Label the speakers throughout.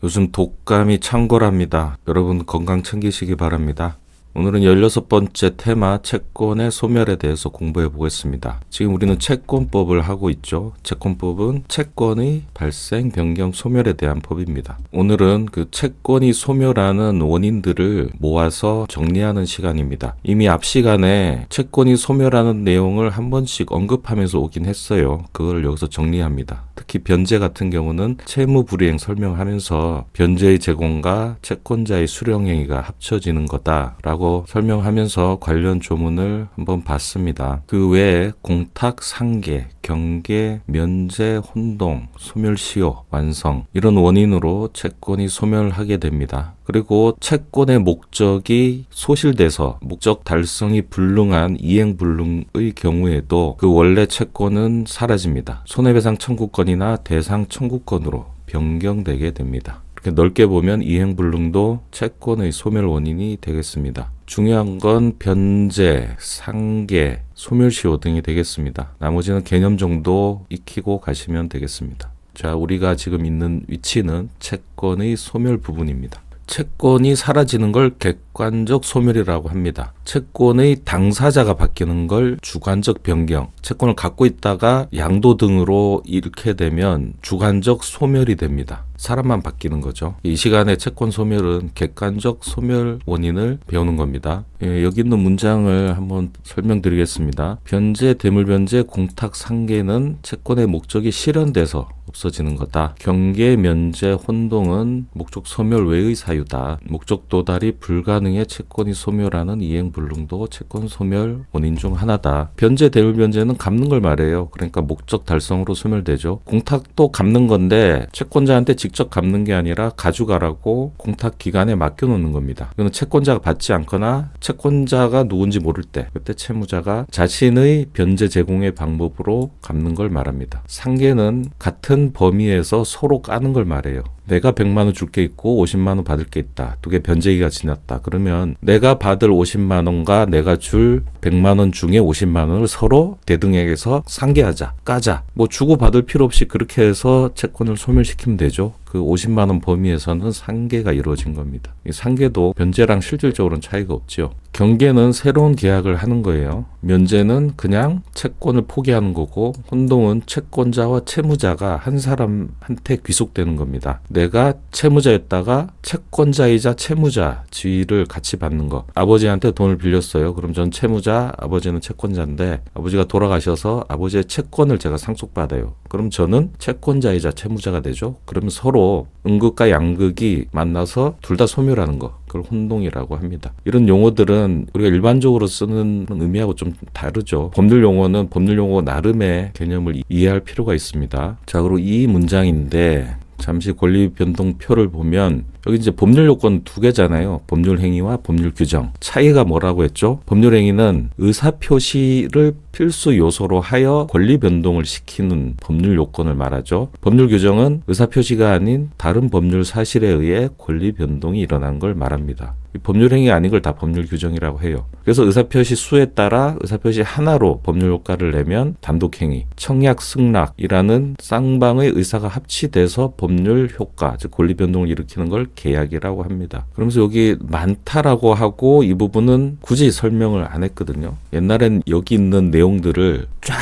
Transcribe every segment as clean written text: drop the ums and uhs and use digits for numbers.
Speaker 1: 요즘 독감이 창궐합니다. 여러분 건강 챙기시기 바랍니다. 오늘은 16번째 테마 채권의 소멸에 대해서 공부해 보겠습니다. 지금 우리는 채권법을 하고 있죠. 채권법은 채권의 발생, 변경, 소멸에 대한 법입니다. 오늘은 그 채권이 소멸하는 원인들을 모아서 정리하는 시간입니다. 이미 앞 시간에 채권이 소멸하는 내용을 한 번씩 언급하면서 오긴 했어요. 그걸 여기서 정리합니다. 특히 변제 같은 경우는 채무불이행 설명하면서 변제의 제공과 채권자의 수령행위가 합쳐지는 거다라고 설명하면서 관련 조문을 한번 봤습니다. 그 외에 공탁, 상계, 경계, 면제, 혼동, 소멸시효, 완성 이런 원인으로 채권이 소멸하게 됩니다. 그리고 채권의 목적이 소실돼서 목적 달성이 불능한 이행불능의 경우에도 그 원래 채권은 사라집니다. 손해배상 청구권이나 대상 청구권으로 변경되게 됩니다. 이렇게 넓게 보면 이행불능도 채권의 소멸 원인이 되겠습니다. 중요한 건 변제, 상계, 소멸시효 등이 되겠습니다. 나머지는 개념 정도 익히고 가시면 되겠습니다. 자, 우리가 지금 있는 위치는 채권의 소멸 부분입니다. 채권이 사라지는 걸 객관적 소멸이라고 합니다. 채권의 당사자가 바뀌는 걸 주관적 변경, 채권을 갖고 있다가 양도 등으로 잃게 되면 주관적 소멸이 됩니다. 사람만 바뀌는 거죠. 이 시간에 채권 소멸은 객관적 소멸 원인을 배우는 겁니다. 여기 있는 문장을 한번 설명드리겠습니다. 변제, 대물변제, 공탁, 상계는 채권의 목적이 실현돼서 없어지는 거다. 경계, 면제, 혼동은 목적 소멸 외의 사유다. 목적 도달이 불가능해 채권이 소멸하는 이행불능도 채권 소멸 원인 중 하나다. 변제, 대물변제는 갚는 걸 말해요. 그러니까 목적 달성으로 소멸되죠. 공탁도 갚는 건데 채권자한테 직접 갚는 게 아니라 가져가라고 공탁 기관에 맡겨놓는 겁니다. 이거는 채권자가 받지 않거나 채권자가 누군지 모를 때 그때 채무자가 자신의 변제 제공의 방법으로 갚는 걸 말합니다. 상계는 같은 범위에서 서로 까는 걸 말해요. 내가 100만 원 줄 게 있고 50만 원 받을 게 있다. 두 개 변제기가 지났다. 그러면 내가 받을 50만 원과 내가 줄 100만 원 중에 50만 원을 서로 대등액에서 상계하자. 까자. 뭐 주고 받을 필요 없이 그렇게 해서 채권을 소멸시키면 되죠. 그 50만 원 범위에서는 상계가 이루어진 겁니다. 이 상계도 변제랑 실질적으로는 차이가 없죠. 경계는 새로운 계약을 하는 거예요. 면제는 그냥 채권을 포기하는 거고 혼동은 채권자와 채무자가 한 사람한테 귀속되는 겁니다. 내가 채무자였다가 채권자이자 채무자 지위를 같이 받는 거. 아버지한테 돈을 빌렸어요. 그럼 전 채무자, 아버지는 채권자인데 아버지가 돌아가셔서 아버지의 채권을 제가 상속받아요. 그럼 저는 채권자이자 채무자가 되죠. 그러면 서로 음극과 양극이 만나서 둘 다 소멸하는 거. 그걸 혼동이라고 합니다. 이런 용어들은 우리가 일반적으로 쓰는 의미하고 좀 다르죠. 법률 용어는 법률 용어 나름의 개념을 이해할 필요가 있습니다. 자, 그리고 이 문장인데 잠시 권리 변동표를 보면 여기 이제 법률 요건 두 개잖아요. 법률 행위와 법률 규정. 차이가 뭐라고 했죠? 법률 행위는 의사 표시를 필수 요소로 하여 권리 변동을 시키는 법률 요건을 말하죠. 법률 규정은 의사 표시가 아닌 다른 법률 사실에 의해 권리 변동이 일어난 걸 말합니다. 이 법률 행위 아닌 걸 다 법률 규정이라고 해요. 그래서 의사표시 수에 따라 의사표시 하나로 법률 효과를 내면 단독행위, 청약, 승낙이라는 쌍방의 의사가 합치돼서 법률 효과, 즉 권리 변동을 일으키는 걸 계약이라고 합니다. 그러면서 여기 많다라고 하고 이 부분은 굳이 설명을 안 했거든요. 옛날엔 여기 있는 내용들을 쫙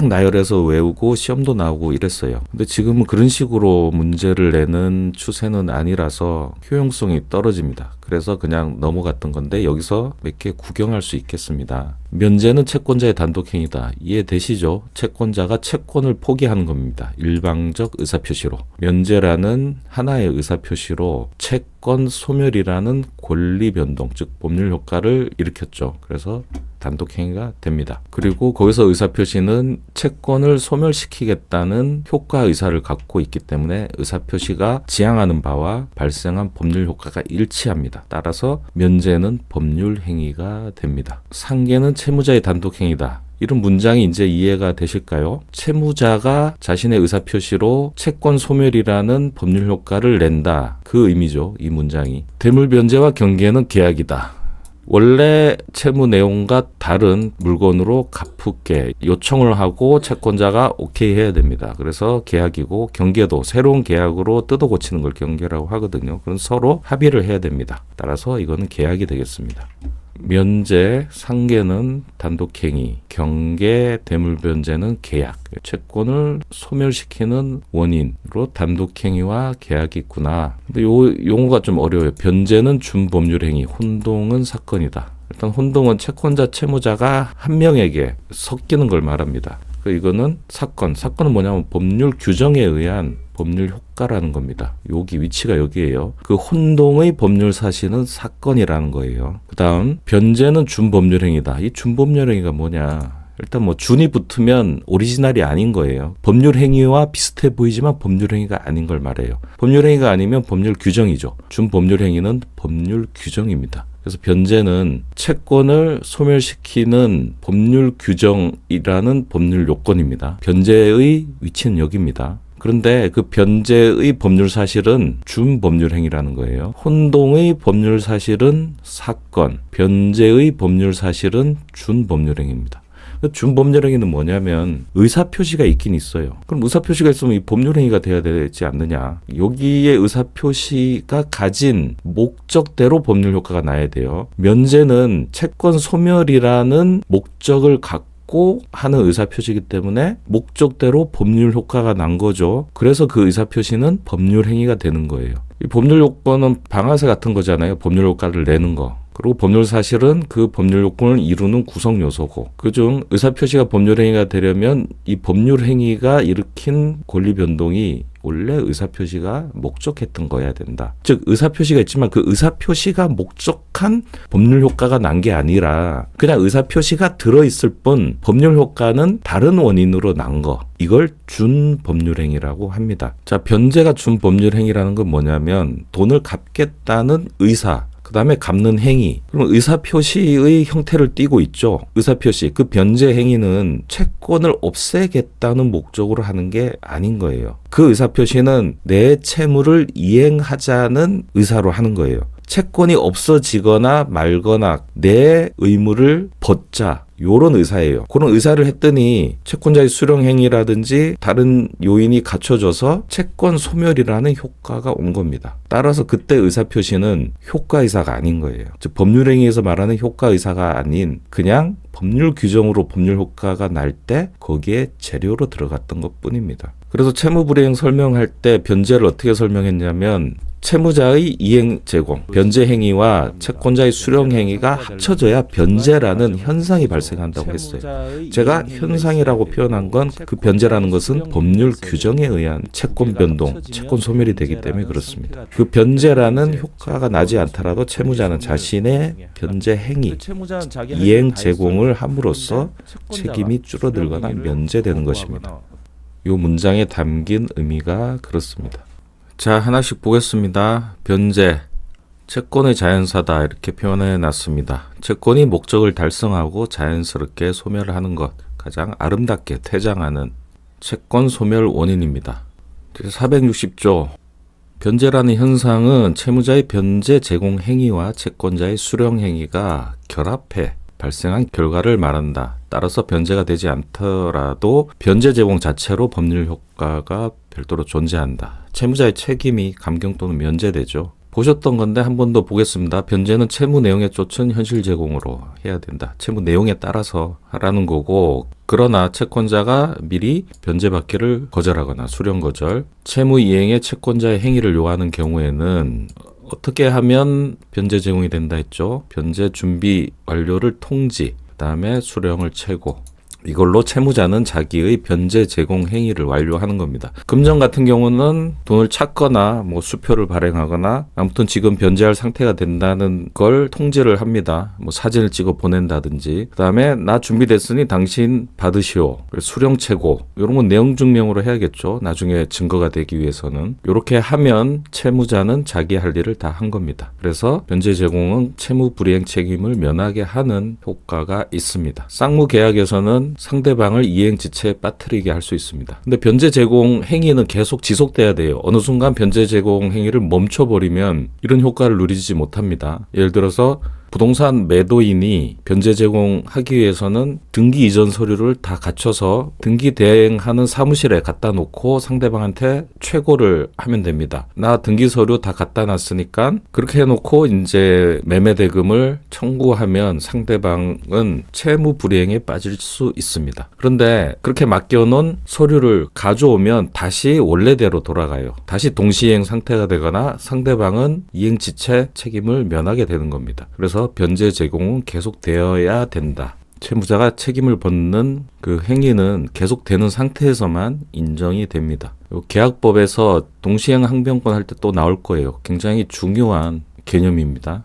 Speaker 1: 나열해서 외우고 시험도 나오고 이랬어요. 근데 지금은 그런 식으로 문제를 내는 추세는 아니라서 효용성이 떨어집니다. 그래서 그냥 넘어갔던 건데 여기서 몇 개 구경할 수 있겠습니다. 면제는 채권자의 단독행위다. 이해되시죠? 채권자가 채권을 포기하는 겁니다. 일방적 의사표시로. 면제라는 하나의 의사표시로 채권 소멸이라는 권리 변동, 즉 법률 효과를 일으켰죠. 그래서 단독행위가 됩니다. 그리고 거기서 의사표시는 채권을 소멸시키겠다는 효과 의사를 갖고 있기 때문에 의사표시가 지향하는 바와 발생한 법률 효과가 일치합니다. 따라서 면제는 법률 행위가 됩니다. 상계는 채무자의 단독행위다. 이런 문장이 이제 이해가 되실까요? 채무자가 자신의 의사표시로 채권 소멸이라는 법률 효과를 낸다. 그 의미죠. 이 문장이. 대물변제와 경계는 계약이다. 원래 채무 내용과 다른 물건으로 갚을게 요청을 하고 채권자가 오케이 해야 됩니다. 그래서 계약이고 경계도 새로운 계약으로 뜯어 고치는 걸 경계라고 하거든요. 그럼 서로 합의를 해야 됩니다. 따라서 이거는 계약이 되겠습니다. 면제, 상계는 단독행위, 경계, 대물변제는 계약. 채권을 소멸시키는 원인으로 단독행위와 계약이 있구나. 근데 요 용어가 좀 어려워요. 변제는 준법률행위, 혼동은 사건이다. 일단 혼동은 채권자, 채무자가 한 명에게 섞이는 걸 말합니다. 이거는 사건은 뭐냐면 법률 규정에 의한 법률 효과라는 겁니다. 여기 위치가 여기예요. 그 혼동의 법률 사실은 사건이라는 거예요. 그 다음 변제는 준법률행위다. 이 준법률행위가 뭐냐? 일단 뭐 준이 붙으면 오리지널이 아닌 거예요. 법률행위와 비슷해 보이지만 법률행위가 아닌 걸 말해요. 법률행위가 아니면 법률 규정이죠. 준법률행위는 법률 규정입니다. 그래서 변제는 채권을 소멸시키는 법률 규정이라는 법률 요건입니다. 변제의 위치는 여기입니다. 그런데 그 변제의 법률 사실은 준법률 행위라는 거예요. 혼동의 법률 사실은 사건, 변제의 법률 사실은 준법률 행위입니다. 준법률 행위는 뭐냐면 의사표시가 있긴 있어요. 그럼 의사표시가 있으면 이 법률 행위가 돼야 되지 않느냐. 여기에 의사표시가 가진 목적대로 법률 효과가 나야 돼요. 면제는 채권 소멸이라는 목적을 갖고 하는 의사표시이기 때문에 목적대로 법률 효과가 난 거죠. 그래서 그 의사표시는 법률 행위가 되는 거예요. 이 법률 요건은 방아쇠 같은 거잖아요. 법률 효과를 내는 거. 그리고 법률 사실은 그 법률 요건을 이루는 구성 요소고, 그중 의사표시가 법률 행위가 되려면 이 법률 행위가 일으킨 권리 변동이 원래 의사표시가 목적했던 거여야 된다. 즉 의사표시가 있지만 그 의사표시가 목적한 법률 효과가 난 게 아니라 그냥 의사표시가 들어있을 뿐 법률 효과는 다른 원인으로 난 거. 이걸 준법률행위라고 합니다. 자, 변제가 준법률행위라는 건 뭐냐면 돈을 갚겠다는 의사, 그 다음에 갚는 행위. 그럼 의사표시의 형태를 띠고 있죠. 의사표시. 그 변제 행위는 채권을 없애겠다는 목적으로 하는 게 아닌 거예요. 그 의사표시는 내 채무를 이행하자는 의사로 하는 거예요. 채권이 없어지거나 말거나 내 의무를 벗자. 요런 의사예요. 그런 의사를 했더니 채권자의 수령행위라든지 다른 요인이 갖춰져서 채권 소멸이라는 효과가 온 겁니다. 따라서 그때 의사표시는 효과의사가 아닌 거예요. 즉 법률행위에서 말하는 효과의사가 아닌 그냥 법률 규정으로 법률 효과가 날 때 거기에 재료로 들어갔던 것뿐입니다. 그래서 채무불이행 설명할 때 변제를 어떻게 설명했냐면 채무자의 이행 제공, 변제 행위와 채권자의 수령 행위가 합쳐져야 변제라는 현상이 발생한다고 했어요. 제가 현상이라고 표현한 건 그 변제라는 것은 법률 규정에 의한 채권 변동, 채권 소멸이 되기 때문에 그렇습니다. 그 변제라는 효과가 나지 않더라도 채무자는 자신의 변제 행위, 이행 제공을 함으로써 책임이 줄어들거나 면제되는 것입니다. 이 문장에 담긴 의미가 그렇습니다. 자, 하나씩 보겠습니다. 변제, 채권의 자연사다 이렇게 표현해 놨습니다. 채권이 목적을 달성하고 자연스럽게 소멸하는 것, 가장 아름답게 퇴장하는 채권 소멸 원인입니다. 460조, 변제라는 현상은 채무자의 변제 제공 행위와 채권자의 수령 행위가 결합해 발생한 결과를 말한다. 따라서 변제가 되지 않더라도 변제 제공 자체로 법률 효과가 별도로 존재한다. 채무자의 책임이 감경 또는 면제되죠. 보셨던 건데 한 번 더 보겠습니다. 변제는 채무 내용에 쫓은 현실 제공으로 해야 된다. 채무 내용에 따라서 하라는 거고, 그러나 채권자가 미리 변제받기를 거절하거나 수령 거절, 채무 이행에 채권자의 행위를 요하는 경우에는 어떻게 하면 변제 제공이 된다 했죠? 변제 준비 완료를 통지, 그다음에 수령을 채고, 이걸로 채무자는 자기의 변제 제공 행위를 완료하는 겁니다. 금전 같은 경우는 돈을 찾거나 뭐 수표를 발행하거나 아무튼 지금 변제할 상태가 된다는 걸 통지를 합니다. 뭐 사진을 찍어 보낸다든지, 그다음에 나 준비됐으니 당신 받으시오, 수령 채고, 이런 건 내용 증명으로 해야겠죠. 나중에 증거가 되기 위해서는. 이렇게 하면 채무자는 자기 할 일을 다 한 겁니다. 그래서 변제 제공은 채무 불이행 책임을 면하게 하는 효과가 있습니다. 쌍무 계약에서는 상대방을 이행지체에 빠뜨리게 할 수 있습니다. 근데 변제 제공 행위는 계속 지속돼야 돼요. 어느 순간 변제 제공 행위를 멈춰버리면 이런 효과를 누리지 못합니다. 예를 들어서 부동산 매도인이 변제 제공하기 위해서는 등기 이전 서류를 다 갖춰서 등기 대행하는 사무실에 갖다 놓고 상대방한테 최고를 하면 됩니다. 나 등기 서류 다 갖다 놨으니까 그렇게 해놓고 이제 매매 대금을 청구하면 상대방은 채무 불이행에 빠질 수 있습니다. 그런데 그렇게 맡겨놓은 서류를 가져오면 다시 원래대로 돌아가요. 다시 동시이행 상태가 되거나 상대방은 이행지체 책임을 면하게 되는 겁니다. 그래서 변제 제공은 계속되어야 된다. 채무자가 책임을 벗는 그 행위는 계속되는 상태에서만 인정이 됩니다. 계약법에서 동시행 항변권 할 때 또 나올 거예요. 굉장히 중요한 개념입니다.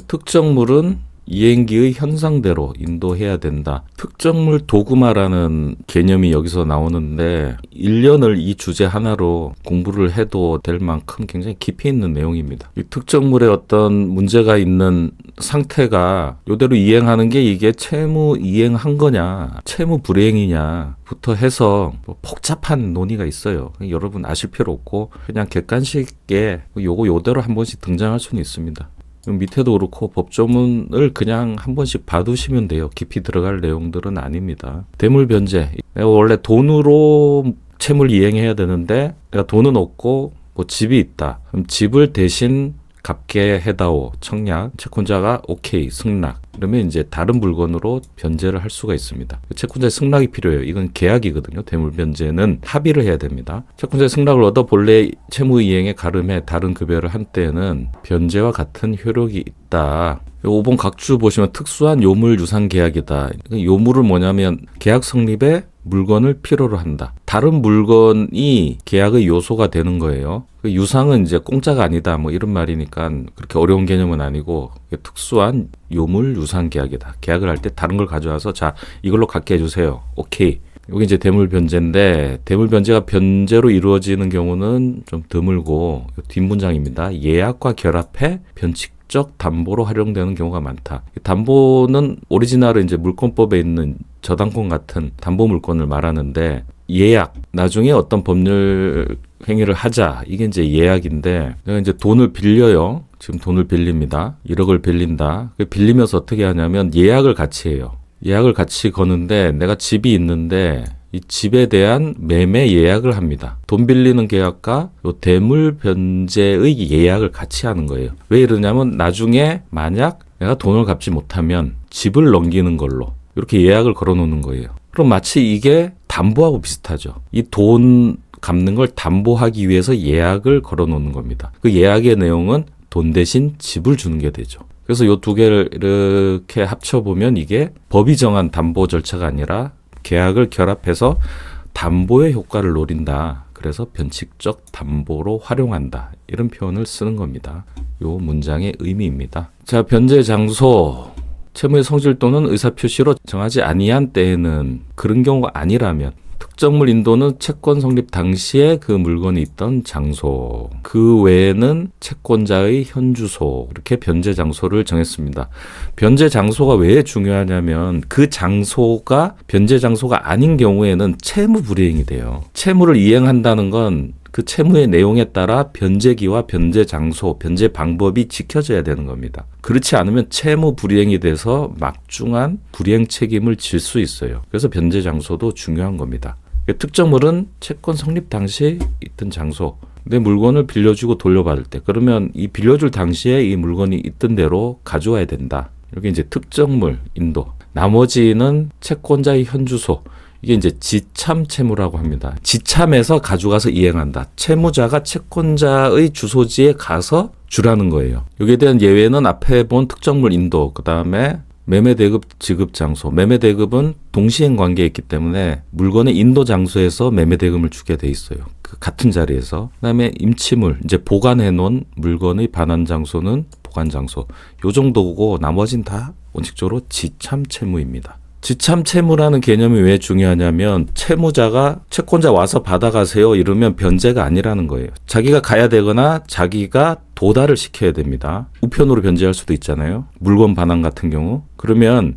Speaker 1: 특정물은 이행기의 현상대로 인도해야 된다. 특정물 도구마라는 개념이 여기서 나오는데 1년을 이 주제 하나로 공부를 해도 될 만큼 굉장히 깊이 있는 내용입니다. 이 특정물에 어떤 문제가 있는 상태가 이대로 이행하는 게 이게 채무 이행한 거냐 채무 불이행이냐 부터 해서 복잡한 논의가 있어요. 여러분 아실 필요 없고 그냥 객관식에 요거 요대로 한 번씩 등장할 수는 있습니다. 밑에도 그렇고 법조문을 그냥 한 번씩 봐두시면 돼요. 깊이 들어갈 내용들은 아닙니다. 대물 변제. 내가 원래 돈으로 채무를 이행해야 되는데 내가 돈은 없고 뭐 집이 있다. 그럼 집을 대신 갚게 해다오. 청약. 채권자가 오케이. 승낙. 그러면 이제 다른 물건으로 변제를 할 수가 있습니다. 채권자의 승낙이 필요해요. 이건 계약이거든요. 대물 변제는 합의를 해야 됩니다. 채권자의 승낙을 얻어 본래 채무 이행에 가름해 다른 급여를 한 때에는 변제와 같은 효력이 있다. 5번 각주 보시면 특수한 요물 유상 계약이다. 요물은 뭐냐면 계약 성립에 물건을 필요로 한다. 다른 물건이 계약의 요소가 되는 거예요. 유상은 이제 공짜가 아니다. 뭐 이런 말이니까 그렇게 어려운 개념은 아니고 특수한 요물 유상 계약이다. 계약을 할 때 다른 걸 가져와서 자 이걸로 갖게 해주세요. 오케이. 여기 이제 대물 변제인데 대물 변제가 변제로 이루어지는 경우는 좀 드물고 뒷문장입니다. 예약과 결합해 변칙적 담보로 활용되는 경우가 많다. 담보는 오리지널은 이제 물권법에 있는 저당권 같은 담보 물권을 말하는데 예약, 나중에 어떤 법률 행위를 하자. 이게 이제 예약인데 내가 이제 돈을 빌려요. 지금 돈을 빌립니다. 1억을 빌린다. 빌리면서 어떻게 하냐면 예약을 같이 해요. 예약을 같이 거는데 내가 집이 있는데 이 집에 대한 매매 예약을 합니다. 돈 빌리는 계약과 요 대물 변제의 예약을 같이 하는 거예요. 왜 이러냐면 나중에 만약 내가 돈을 갚지 못하면 집을 넘기는 걸로 이렇게 예약을 걸어 놓는 거예요. 그럼 마치 이게 담보하고 비슷하죠. 이 돈 갚는 걸 담보하기 위해서 예약을 걸어 놓는 겁니다. 그 예약의 내용은 돈 대신 집을 주는 게 되죠. 그래서 요 두 개를 이렇게 합쳐보면 이게 법이 정한 담보 절차가 아니라 계약을 결합해서 담보의 효과를 노린다. 그래서 변칙적 담보로 활용한다. 이런 표현을 쓰는 겁니다. 요 문장의 의미입니다. 자, 변제 장소. 채무의 성질 또는 의사표시로 정하지 아니한 때에는 그런 경우가 아니라면 특정물 인도는 채권 성립 당시에 그 물건이 있던 장소, 그 외에는 채권자의 현주소, 이렇게 변제 장소를 정했습니다. 변제 장소가 왜 중요하냐면 그 장소가 변제 장소가 아닌 경우에는 채무 불이행이 돼요. 채무를 이행한다는 건 그 채무의 내용에 따라 변제기와 변제 장소, 변제 방법이 지켜져야 되는 겁니다. 그렇지 않으면 채무 불이행이 돼서 막중한 불이행 책임을 질 수 있어요. 그래서 변제 장소도 중요한 겁니다. 특정물은 채권 성립 당시 있던 장소, 내 물건을 빌려주고 돌려받을 때 그러면 이 빌려줄 당시에 이 물건이 있던 대로 가져와야 된다. 여기 이제 특정물 인도. 나머지는 채권자의 현주소. 이게 이제 지참 채무라고 합니다. 지참에서 가져가서 이행한다. 채무자가 채권자의 주소지에 가서 주라는 거예요. 여기에 대한 예외는 앞에 본 특정물 인도, 그 다음에 매매대급 지급 장소. 매매대급은 동시행 관계에 있기 때문에 물건의 인도 장소에서 매매대금을 주게 돼 있어요. 그 같은 자리에서. 그 다음에 임치물, 이제 보관해 놓은 물건의 반환 장소는 보관 장소. 요 정도고 나머진 다 원칙적으로 지참 채무입니다. 지참 채무라는 개념이 왜 중요하냐면 채무자가 채권자 와서 받아가세요 이러면 변제가 아니라는 거예요. 자기가 가야 되거나 자기가 도달을 시켜야 됩니다. 우편으로 변제할 수도 있잖아요. 물건 반환 같은 경우. 그러면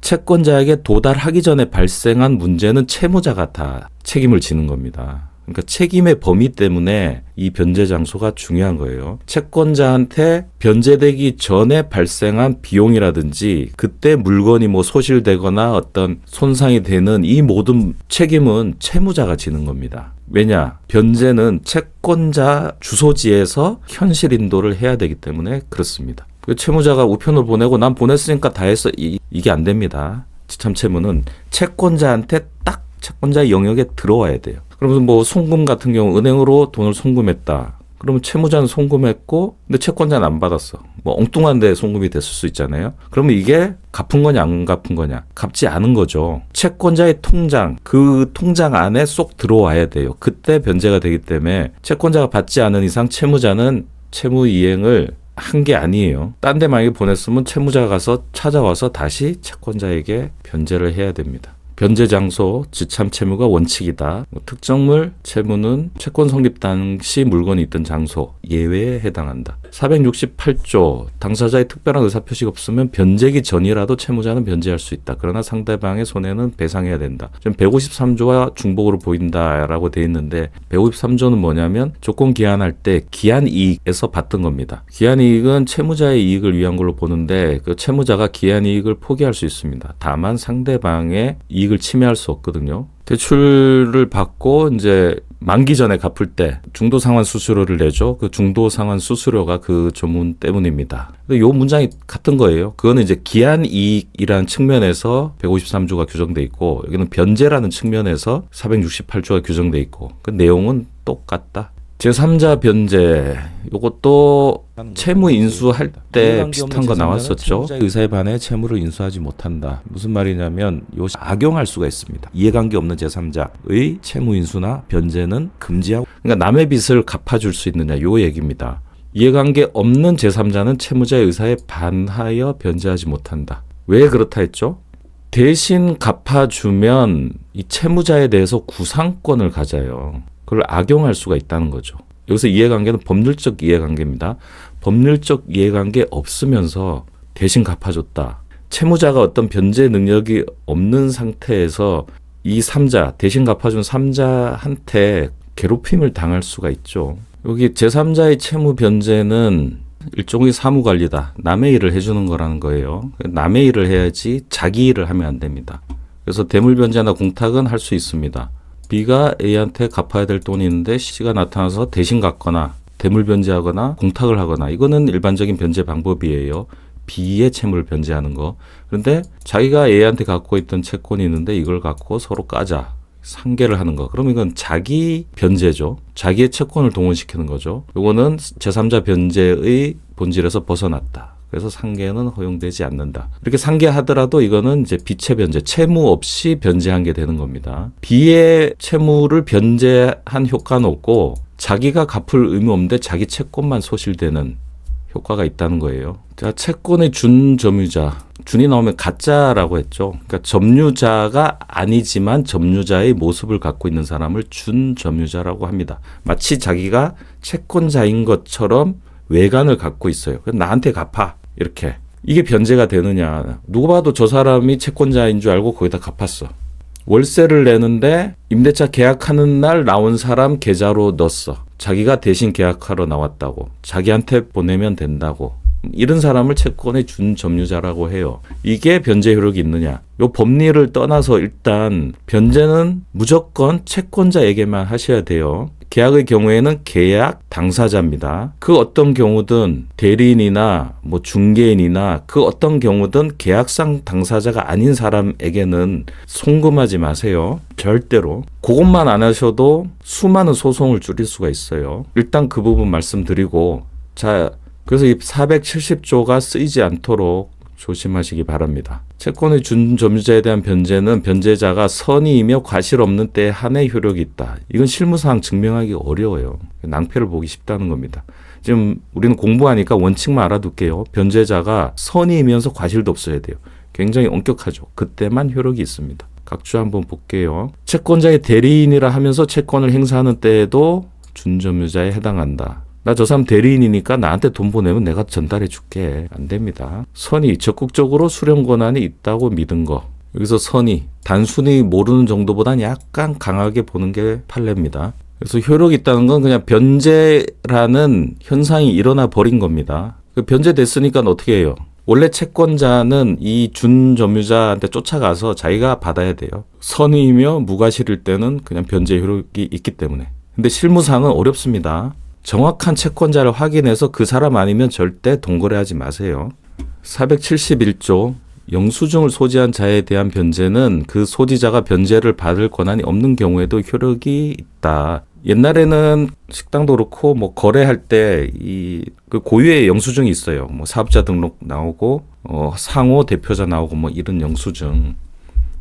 Speaker 1: 채권자에게 도달하기 전에 발생한 문제는 채무자가 다 책임을 지는 겁니다. 그러니까 책임의 범위 때문에 이 변제 장소가 중요한 거예요. 채권자한테 변제되기 전에 발생한 비용이라든지 그때 물건이 뭐 소실되거나 어떤 손상이 되는 이 모든 책임은 채무자가 지는 겁니다. 왜냐? 변제는 채권자 주소지에서 현실 인도를 해야 되기 때문에 그렇습니다. 그 채무자가 우편을 보내고 난 보냈으니까 다 했어. 이게 안 됩니다. 지참채무는 채권자한테 딱 채권자의 영역에 들어와야 돼요. 그러면 뭐 송금 같은 경우 은행으로 돈을 송금했다. 그러면 채무자는 송금했고 근데 채권자는 안 받았어. 뭐 엉뚱한 데 송금이 됐을 수 있잖아요. 그러면 이게 갚은 거냐 안 갚은 거냐? 갚지 않은 거죠. 채권자의 통장, 그 통장 안에 쏙 들어와야 돼요. 그때 변제가 되기 때문에 채권자가 받지 않은 이상 채무자는 채무 이행을 한 게 아니에요. 딴 데 만약에 보냈으면 채무자가 가서 찾아와서 다시 채권자에게 변제를 해야 됩니다. 변제 장소, 지참 채무가 원칙이다. 특정물 채무는 채권 성립 당시 물건이 있던 장소 예외에 해당한다. 468조 당사자의 특별한 의사표시가 없으면 변제기 전이라도 채무자는 변제할 수 있다. 그러나 상대방의 손해는 배상해야 된다. 지금 153조와 중복으로 보인다라고 돼 있는데 153조는 뭐냐면 조건 기한할 때 기한 이익에서 받던 겁니다. 기한 이익은 채무자의 이익을 위한 걸로 보는데 그 채무자가 기한 이익을 포기할 수 있습니다. 다만 상대방의 이익을 침해할 수 없거든요. 대출을 받고 이제 만기 전에 갚을 때 중도상환 수수료를 내죠. 그 중도상환 수수료가 그 조문 때문입니다. 요 문장이 같은 거예요. 그거는 이제 기한 이익이라는 측면에서 153조가 규정돼 있고 여기는 변제라는 측면에서 468조가 규정돼 있고 그 내용은 똑같다. 제3자 변제 요것도 채무 인수할 때 비슷한 거 나왔었죠. 의사에 반해 채무를 인수하지 못한다. 무슨 말이냐면 요 악용할 수가 있습니다. 이해관계 없는 제3자의 채무 인수나 변제는 금지하고 그러니까 남의 빚을 갚아줄 수 있느냐 요 얘기입니다. 이해관계 없는 제3자는 채무자의 의사에 반하여 변제하지 못한다. 왜 그렇다 했죠? 대신 갚아주면 이 채무자에 대해서 구상권을 가져요. 그걸 악용할 수가 있다는 거죠. 여기서 이해관계는 법률적 이해관계입니다. 법률적 이해관계 없으면서 대신 갚아줬다. 채무자가 어떤 변제 능력이 없는 상태에서 이 3자, 대신 갚아준 3자한테 괴롭힘을 당할 수가 있죠. 여기 제3자의 채무 변제는 일종의 사무관리다. 남의 일을 해주는 거라는 거예요. 남의 일을 해야지 자기 일을 하면 안 됩니다. 그래서 대물변제나 공탁은 할 수 있습니다. B가 A한테 갚아야 될 돈이 있는데 C가 나타나서 대신 갚거나 대물변제하거나 공탁을 하거나 이거는 일반적인 변제 방법이에요. B의 채무를 변제하는 거. 그런데 자기가 A한테 갖고 있던 채권이 있는데 이걸 갖고 서로 까자. 상계를 하는 거. 그럼 이건 자기 변제죠. 자기의 채권을 동원시키는 거죠. 이거는 제3자 변제의 본질에서 벗어났다. 그래서 상계는 허용되지 않는다. 이렇게 상계하더라도 이거는 이제 비채 변제, 채무 없이 변제한 게 되는 겁니다. B의 채무를 변제한 효과는 없고 자기가 갚을 의무 없는데 자기 채권만 소실되는 효과가 있다는 거예요. 자, 채권의 준점유자. 준이 나오면 가짜라고 했죠. 그러니까 점유자가 아니지만 점유자의 모습을 갖고 있는 사람을 준점유자라고 합니다. 마치 자기가 채권자인 것처럼 외관을 갖고 있어요. 나한테 갚아. 이렇게. 이게 변제가 되느냐. 누가 봐도 저 사람이 채권자인 줄 알고 거기다 갚았어. 월세를 내는데 임대차 계약하는 날 나온 사람 계좌로 넣었어. 자기가 대신 계약하러 나왔다고. 자기한테 보내면 된다고. 이런 사람을 채권의 준점유자라고 해요. 이게 변제 효력이 있느냐. 요 법리를 떠나서 일단 변제는 무조건 채권자에게만 하셔야 돼요. 계약의 경우에는 계약 당사자입니다. 그 어떤 경우든 대리인이나 뭐 중개인이나 그 어떤 경우든 계약상 당사자가 아닌 사람에게는 송금하지 마세요. 절대로. 그것만 안 하셔도 수많은 소송을 줄일 수가 있어요. 일단 그 부분 말씀드리고 자, 그래서 이 470조가 쓰이지 않도록 조심하시기 바랍니다. 채권의 준점유자에 대한 변제는 변제자가 선의이며 과실 없는 때에 한해 효력이 있다. 이건 실무상 증명하기 어려워요. 낭패를 보기 쉽다는 겁니다. 지금 우리는 공부하니까 원칙만 알아둘게요. 변제자가 선의이면서 과실도 없어야 돼요. 굉장히 엄격하죠. 그때만 효력이 있습니다. 각주 한번 볼게요. 채권자의 대리인이라 하면서 채권을 행사하는 때에도 준점유자에 해당한다. 나 저 사람 대리인이니까 나한테 돈 보내면 내가 전달해 줄게. 안 됩니다. 선의, 적극적으로 수령 권한이 있다고 믿은 거. 여기서 선의, 단순히 모르는 정도보단 약간 강하게 보는 게 판례입니다. 그래서 효력이 있다는 건 그냥 변제라는 현상이 일어나 버린 겁니다. 변제됐으니까 어떻게 해요? 원래 채권자는 이 준점유자한테 쫓아가서 자기가 받아야 돼요. 선의이며 무과실일 때는 그냥 변제 효력이 있기 때문에. 근데 실무상은 어렵습니다. 정확한 채권자를 확인해서 그 사람 아니면 절대 동거래하지 마세요. 471조 영수증을 소지한 자에 대한 변제는 그 소지자가 변제를 받을 권한이 없는 경우에도 효력이 있다. 옛날에는 식당도 그렇고 뭐 거래할 때 그 고유의 영수증이 있어요. 뭐 사업자 등록 나오고 상호 대표자 나오고 뭐 이런 영수증.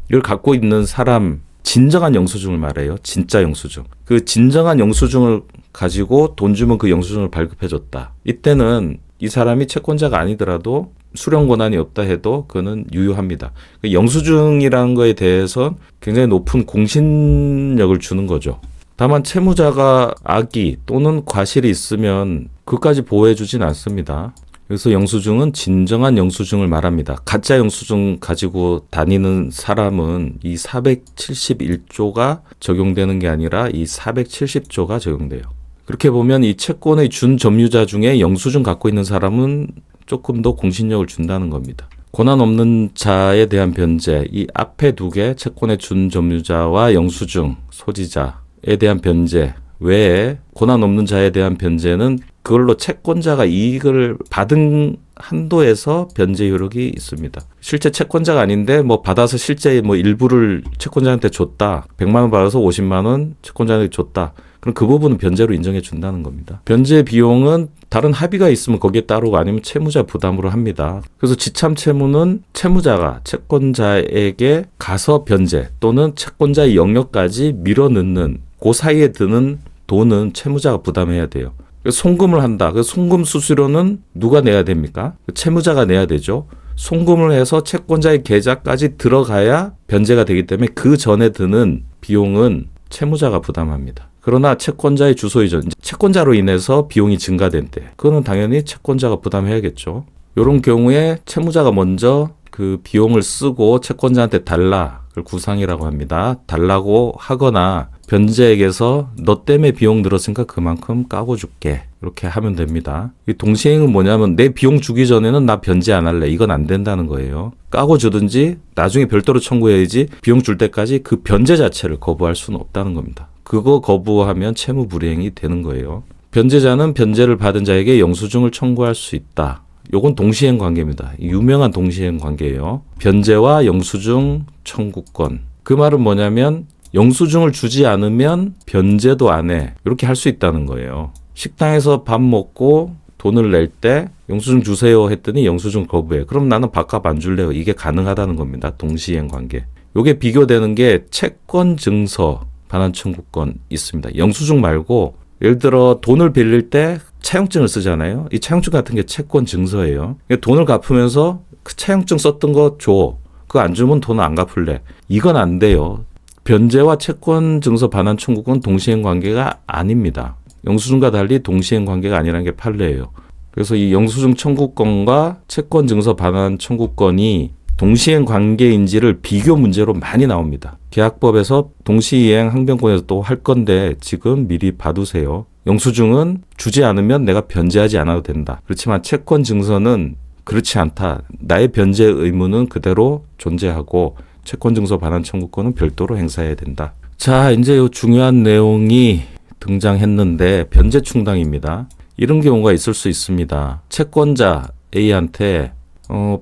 Speaker 1: 이걸 갖고 있는 사람 진정한 영수증을 말해요. 진짜 영수증. 그 진정한 영수증을 가지고 돈 주면 그 영수증을 발급해 줬다. 이때는 이 사람이 채권자가 아니더라도 수령 권한이 없다 해도 그거는 유효합니다. 영수증이라는 거에 대해서 굉장히 높은 공신력을 주는 거죠. 다만 채무자가 악의 또는 과실이 있으면 그것까지 보호해 주진 않습니다. 그래서 영수증은 진정한 영수증을 말합니다. 가짜 영수증 가지고 다니는 사람은 이 471조가 적용되는 게 아니라 이 470조가 적용돼요. 그렇게 보면 이 채권의 준점유자 중에 영수증 갖고 있는 사람은 조금 더 공신력을 준다는 겁니다. 권한 없는 자에 대한 변제, 이 앞에 두 개 채권의 준점유자와 영수증 소지자에 대한 변제 외에 권한 없는 자에 대한 변제는 그걸로 채권자가 이익을 받은 한도에서 변제 효력이 있습니다. 실제 채권자가 아닌데 뭐 받아서 실제 뭐 일부를 채권자한테 줬다. 100만 원 받아서 50만 원 채권자한테 줬다. 그럼 그 부분은 변제로 인정해 준다는 겁니다. 변제 비용은 다른 합의가 있으면 거기에 따르고 아니면 채무자 부담으로 합니다. 그래서 지참 채무는 채무자가 채권자에게 가서 변제 또는 채권자의 영역까지 밀어넣는 그 사이에 드는 돈은 채무자가 부담해야 돼요. 송금을 한다. 그 송금 수수료는 누가 내야 됩니까? 채무자가 내야 되죠. 송금을 해서 채권자의 계좌까지 들어가야 변제가 되기 때문에 그 전에 드는 비용은 채무자가 부담합니다. 그러나 채권자의 주소 이전, 채권자로 인해서 비용이 증가된 때, 그거는 당연히 채권자가 부담해야겠죠. 이런 경우에 채무자가 먼저 그 비용을 쓰고 채권자한테 달라, 그걸 구상이라고 합니다. 달라고 하거나 변제액에서 너 때문에 비용 들었으니까 그만큼 까고 줄게. 이렇게 하면 됩니다. 이 동시행은 뭐냐면 내 비용 주기 전에는 나 변제 안 할래. 이건 안 된다는 거예요. 까고 주든지 나중에 별도로 청구해야지 비용 줄 때까지 그 변제 자체를 거부할 수는 없다는 겁니다. 그거 거부하면 채무 불이행이 되는 거예요. 변제자는 변제를 받은 자에게 영수증을 청구할 수 있다. 요건 동시행 관계입니다. 유명한 동시행 관계예요. 변제와 영수증 청구권. 그 말은 뭐냐면 영수증을 주지 않으면 변제도 안 해. 이렇게 할 수 있다는 거예요. 식당에서 밥 먹고 돈을 낼 때 영수증 주세요 했더니 영수증 거부해. 그럼 나는 밥값 안 줄래요. 이게 가능하다는 겁니다. 동시행 관계. 요게 비교되는 게 채권 증서 반환 청구권 있습니다. 영수증 말고 예를 들어 돈을 빌릴 때 차용증을 쓰잖아요. 이 차용증 같은 게 채권 증서예요. 돈을 갚으면서 그 차용증 썼던 거 줘. 그거 안 주면 돈 안 갚을래. 이건 안 돼요. 변제와 채권 증서 반환 청구권 동시행 관계가 아닙니다. 영수증과 달리 동시행 관계가 아니라는 게 판례예요. 그래서 이 영수증 청구권과 채권 증서 반환 청구권이 동시행 관계인지를 비교 문제로 많이 나옵니다. 계약법에서 동시이행 항변권에서 또 할 건데 지금 미리 봐두세요. 영수증은 주지 않으면 내가 변제하지 않아도 된다. 그렇지만 채권 증서는 그렇지 않다. 나의 변제 의무는 그대로 존재하고 채권 증서 반환 청구권은 별도로 행사해야 된다. 자, 이제 이 중요한 내용이 등장했는데 변제 충당입니다. 이런 경우가 있을 수 있습니다. 채권자 A한테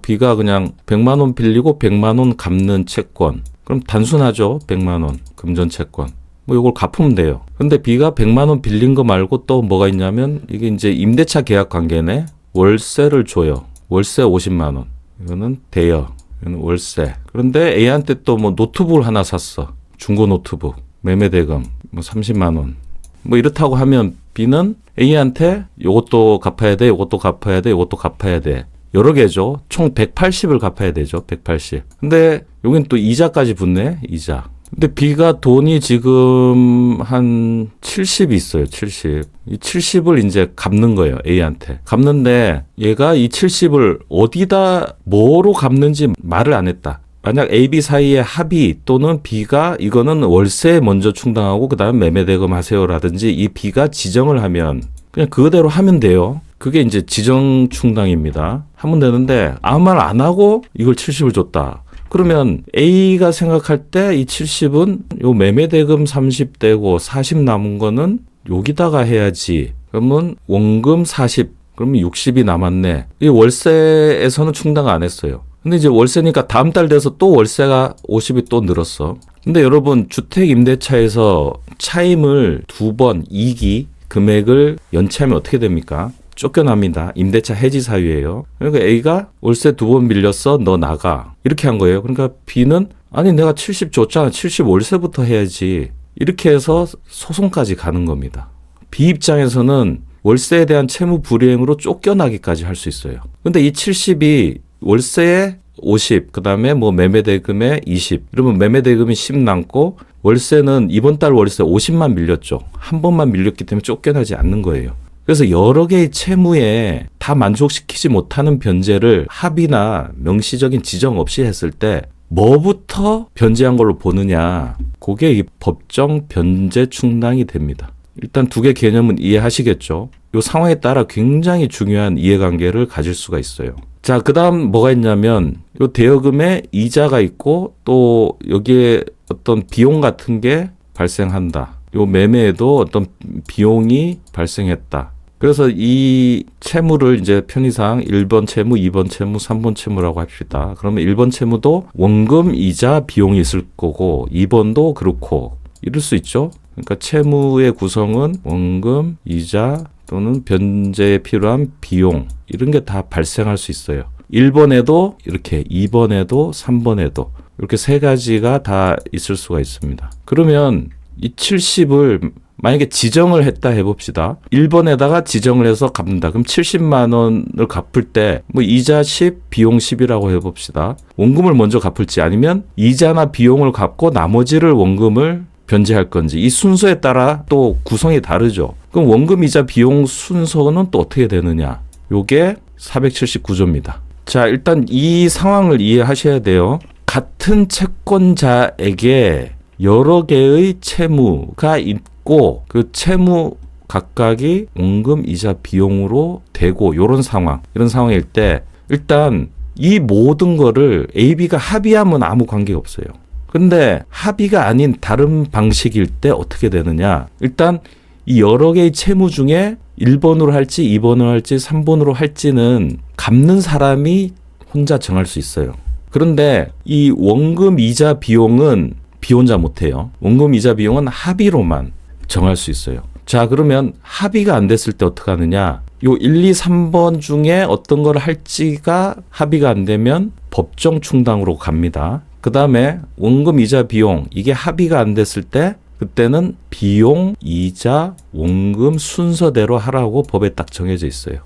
Speaker 1: B가 그냥 100만 원 빌리고 100만 원 갚는 채권. 그럼 단순하죠. 100만 원 금전 채권. 뭐 이걸 갚으면 돼요. 근데 B가 100만 원 빌린 거 말고 또 뭐가 있냐면 이게 이제 임대차 계약 관계네. 월세를 줘요. 월세 50만 원. 이거는 대여. 이거는 월세. 그런데 A한테 또 뭐 노트북을 하나 샀어. 중고 노트북. 매매 대금 뭐 30만 원. 뭐 이렇다고 하면 B는 A한테 요것도 갚아야 돼. 요것도 갚아야 돼. 요것도 갚아야 돼. 여러 개죠. 총 180을 갚아야 되죠. 180. 근데 여긴 또 이자까지 붙네. 이자. 근데 B가 돈이 지금 한 70이 있어요. 70. 이 70을 이제 갚는 거예요. A한테. 갚는데 얘가 이 70을 어디다 뭐로 갚는지 말을 안 했다. 만약 A, B 사이의 합의 또는 B가 이거는 월세 먼저 충당하고 그 다음 매매대금 하세요라든지 이 B가 지정을 하면 그냥 그대로 하면 돼요. 그게 이제 지정 충당입니다. 하면 되는데 아무 말 안 하고 이걸 70을 줬다. 그러면 A가 생각할 때 이 70은 요 매매대금 30 떼고 40 남은 거는 여기다가 해야지. 그러면 원금 40, 그러면 60이 남았네. 이 월세에서는 충당 안 했어요. 근데 이제 월세니까 다음 달 돼서 또 월세가 50이 또 늘었어. 근데 여러분 주택 임대차에서 차임을 2번 2기 금액을 연체하면 어떻게 됩니까? 쫓겨납니다. 임대차 해지 사유예요. 그러니까 A가 월세 2번 밀렸어. 너 나가. 이렇게 한 거예요. 그러니까 B는 아니 내가 70 줬잖아. 70 월세부터 해야지. 이렇게 해서 소송까지 가는 겁니다. B 입장에서는 월세에 대한 채무 불이행으로 쫓겨나기까지 할 수 있어요. 근데 이 70이 월세에 50, 그 다음에 뭐 매매대금에 20. 이러면 매매대금이 10 남고 월세는 이번 달 월세 50만 밀렸죠. 한 번만 밀렸기 때문에 쫓겨나지 않는 거예요. 그래서 여러 개의 채무에 다 만족시키지 못하는 변제를 합의나 명시적인 지정 없이 했을 때 뭐부터 변제한 걸로 보느냐. 그게 이 법정 변제 충당이 됩니다. 일단 두 개 개념은 이해하시겠죠? 이 상황에 따라 굉장히 중요한 이해관계를 가질 수가 있어요. 자, 그 다음 뭐가 있냐면 이 대여금에 이자가 있고 또 여기에 어떤 비용 같은 게 발생한다. 요 매매에도 어떤 비용이 발생했다. 그래서 이 채무를 이제 편의상 1번 채무, 2번 채무, 3번 채무라고 합시다. 그러면 1번 채무도 원금, 이자, 비용이 있을 거고 2번도 그렇고 이럴 수 있죠. 그러니까 채무의 구성은 원금, 이자 또는 변제에 필요한 비용 이런 게 다 발생할 수 있어요. 1번에도 이렇게 2번에도 3번에도 이렇게 세 가지가 다 있을 수가 있습니다. 그러면 이 70을 만약에 지정을 했다 해봅시다. 1번에다가 지정을 해서 갚는다. 그럼 70만 원을 갚을 때 뭐 이자 10, 비용 10이라고 해봅시다. 원금을 먼저 갚을지 아니면 이자나 비용을 갚고 나머지를 원금을 변제할 건지 이 순서에 따라 또 구성이 다르죠. 그럼 원금, 이자, 비용 순서는 또 어떻게 되느냐. 요게 479조입니다. 자, 일단 이 상황을 이해하셔야 돼요. 같은 채권자에게 여러 개의 채무가 있고 그 채무 각각이 원금, 이자, 비용으로 되고 이런 상황일 때 일단 이 모든 거를 A, B가 합의하면 아무 관계가 없어요. 근데 합의가 아닌 다른 방식일 때 어떻게 되느냐. 일단 이 여러 개의 채무 중에 1번으로 할지 2번으로 할지 3번으로 할지는 갚는 사람이 혼자 정할 수 있어요. 그런데 이 원금, 이자, 비용은 비혼자 못해요. 원금, 이자, 비용은 합의로만 정할 수 있어요. 자, 그러면 합의가 안 됐을 때 어떻게 하느냐. 요 1, 2, 3번 중에 어떤 걸 할지가 합의가 안 되면 법정 충당으로 갑니다. 그 다음에 원금, 이자, 비용 이게 합의가 안 됐을 때 그때는 비용, 이자, 원금 순서대로 하라고 법에 딱 정해져 있어요.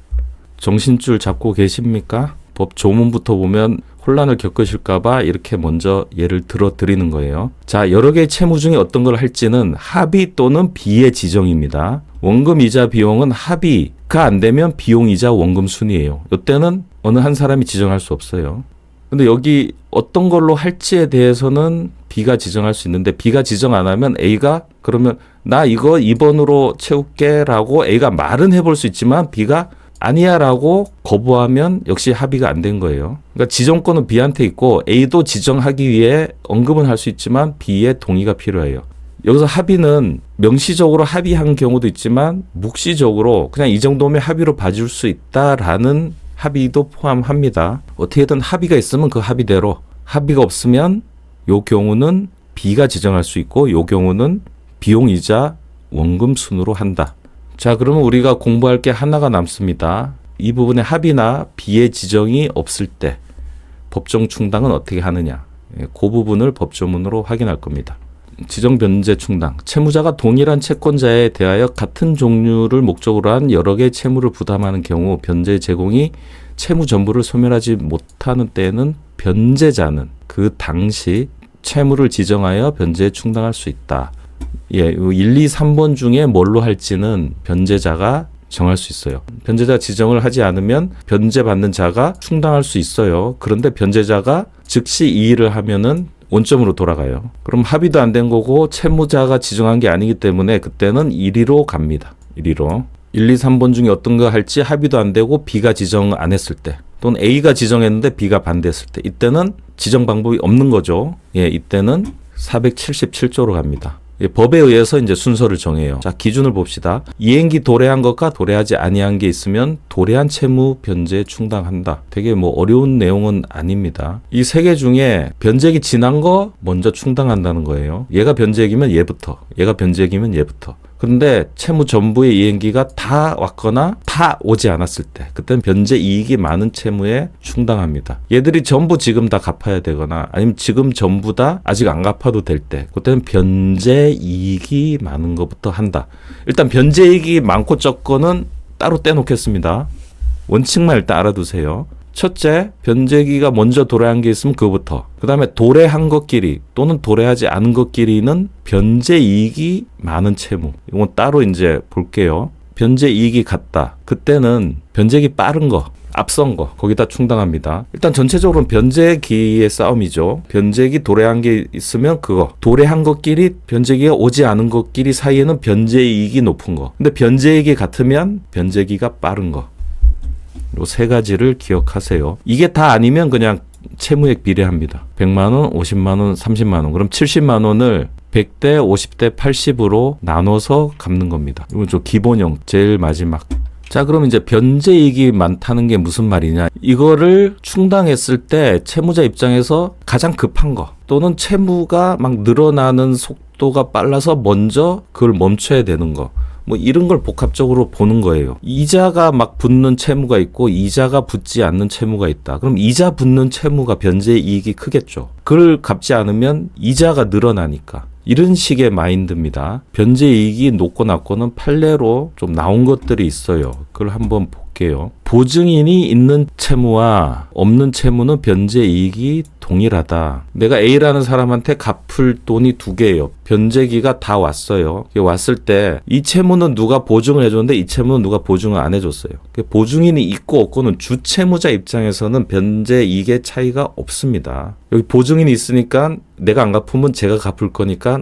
Speaker 1: 정신줄 잡고 계십니까? 법 조문부터 보면 혼란을 겪으실까봐 이렇게 먼저 예를 들어 드리는 거예요. 자, 여러 개의 채무 중에 어떤 걸 할지는 합의 또는 비의 지정입니다. 원금, 이자, 비용은 합의가 안 되면 비용, 이자, 원금 순이에요. 이때는 어느 한 사람이 지정할 수 없어요. 근데 여기 어떤 걸로 할지에 대해서는 B가 지정할 수 있는데 B가 지정 안 하면 A가 그러면 나 이거 2번으로 채울게 라고 A가 말은 해볼 수 있지만 B가 아니야 라고 거부하면 역시 합의가 안 된 거예요. 그러니까 지정권은 B한테 있고 A도 지정하기 위해 언급은 할 수 있지만 B의 동의가 필요해요. 여기서 합의는 명시적으로 합의한 경우도 있지만 묵시적으로 그냥 이 정도면 합의로 봐줄 수 있다라는 합의도 포함합니다. 어떻게든 합의가 있으면 그 합의대로, 합의가 없으면 요 경우는 B가 지정할 수 있고 요 경우는 비용, 이자, 원금 순으로 한다. 자, 그러면 우리가 공부할 게 하나가 남습니다. 이 부분에 합의나 B의 지정이 없을 때 법정 충당은 어떻게 하느냐. 그 부분을 법조문으로 확인할 겁니다. 지정 변제 충당. 채무자가 동일한 채권자에 대하여 같은 종류를 목적으로 한 여러 개의 채무를 부담하는 경우 변제 제공이 채무 전부를 소멸하지 못하는 때에는 변제자는 그 당시 채무를 지정하여 변제에 충당할 수 있다. 예, 1, 2, 3번 중에 뭘로 할지는 변제자가 정할 수 있어요. 변제자 지정을 하지 않으면 변제받는 자가 충당할 수 있어요. 그런데 변제자가 즉시 이의를 하면은 원점으로 돌아가요. 그럼 합의도 안 된 거고 채무자가 지정한 게 아니기 때문에 그때는 1위로 갑니다. 1위로. 1, 2, 3번 중에 어떤 거 할지 합의도 안 되고 B가 지정 안 했을 때 또는 A가 지정했는데 B가 반대했을 때 이때는 지정 방법이 없는 거죠. 예, 이때는 477조로 갑니다. 예, 법에 의해서 이제 순서를 정해요. 자, 기준을 봅시다. 이행기 도래한 것과 도래하지 아니한 게 있으면 도래한 채무 변제 충당한다. 되게 뭐 어려운 내용은 아닙니다. 이 세 개 중에 변제기 지난 거 먼저 충당한다는 거예요. 얘가 변제기면 얘부터, 얘가 변제기면 얘부터. 그런데 채무 전부의 이행기가 다 왔거나 다 오지 않았을 때 그때는 변제 이익이 많은 채무에 충당합니다. 얘들이 전부 지금 다 갚아야 되거나 아니면 지금 전부 다 아직 안 갚아도 될 때 그때는 변제 이익이 많은 것부터 한다. 일단 변제 이익이 많고 적고는 따로 떼놓겠습니다. 원칙만 일단 알아두세요. 첫째, 변제기가 먼저 도래한 게 있으면 그거부터. 그 다음에 도래한 것끼리 또는 도래하지 않은 것끼리는 변제 이익이 많은 채무. 이건 따로 이제 볼게요. 변제 이익이 같다. 그때는 변제기 빠른 거, 앞선 거, 거기다 충당합니다. 일단 전체적으로는 변제기의 싸움이죠. 변제기 도래한 게 있으면 그거. 도래한 것끼리 변제기가 오지 않은 것끼리 사이에는 변제 이익이 높은 거. 근데 변제 이익이 같으면 변제기가 빠른 거. 요 세 가지를 기억하세요. 이게 다 아니면 그냥 채무액 비례합니다. 100만 원, 50만 원, 30만 원. 그럼 70만 원을 100대, 50대, 80으로 나눠서 갚는 겁니다. 이건 좀 기본형, 제일 마지막. 자, 그럼 이제 변제이익이 많다는 게 무슨 말이냐. 이거를 충당했을 때 채무자 입장에서 가장 급한 거 또는 채무가 막 늘어나는 속도가 빨라서 먼저 그걸 멈춰야 되는 거. 뭐 이런 걸 복합적으로 보는 거예요. 이자가 막 붙는 채무가 있고 이자가 붙지 않는 채무가 있다. 그럼 이자 붙는 채무가 변제 이익이 크겠죠. 그걸 갚지 않으면 이자가 늘어나니까. 이런 식의 마인드입니다. 변제 이익이 높고 낮고는 판례로 좀 나온 것들이 있어요. 그걸 한번 볼게요. 보증인이 있는 채무와 없는 채무는 변제 이익이 동일하다. 내가 A라는 사람한테 갚을 돈이 두 개예요. 변제기가 다 왔어요. 왔을 때 이 채무는 누가 보증을 해줬는데 이 채무는 누가 보증을 안 해줬어요. 보증인이 있고 없고는 주채무자 입장에서는 변제 이익의 차이가 없습니다. 여기 보증인이 있으니까 내가 안 갚으면 제가 갚을 거니까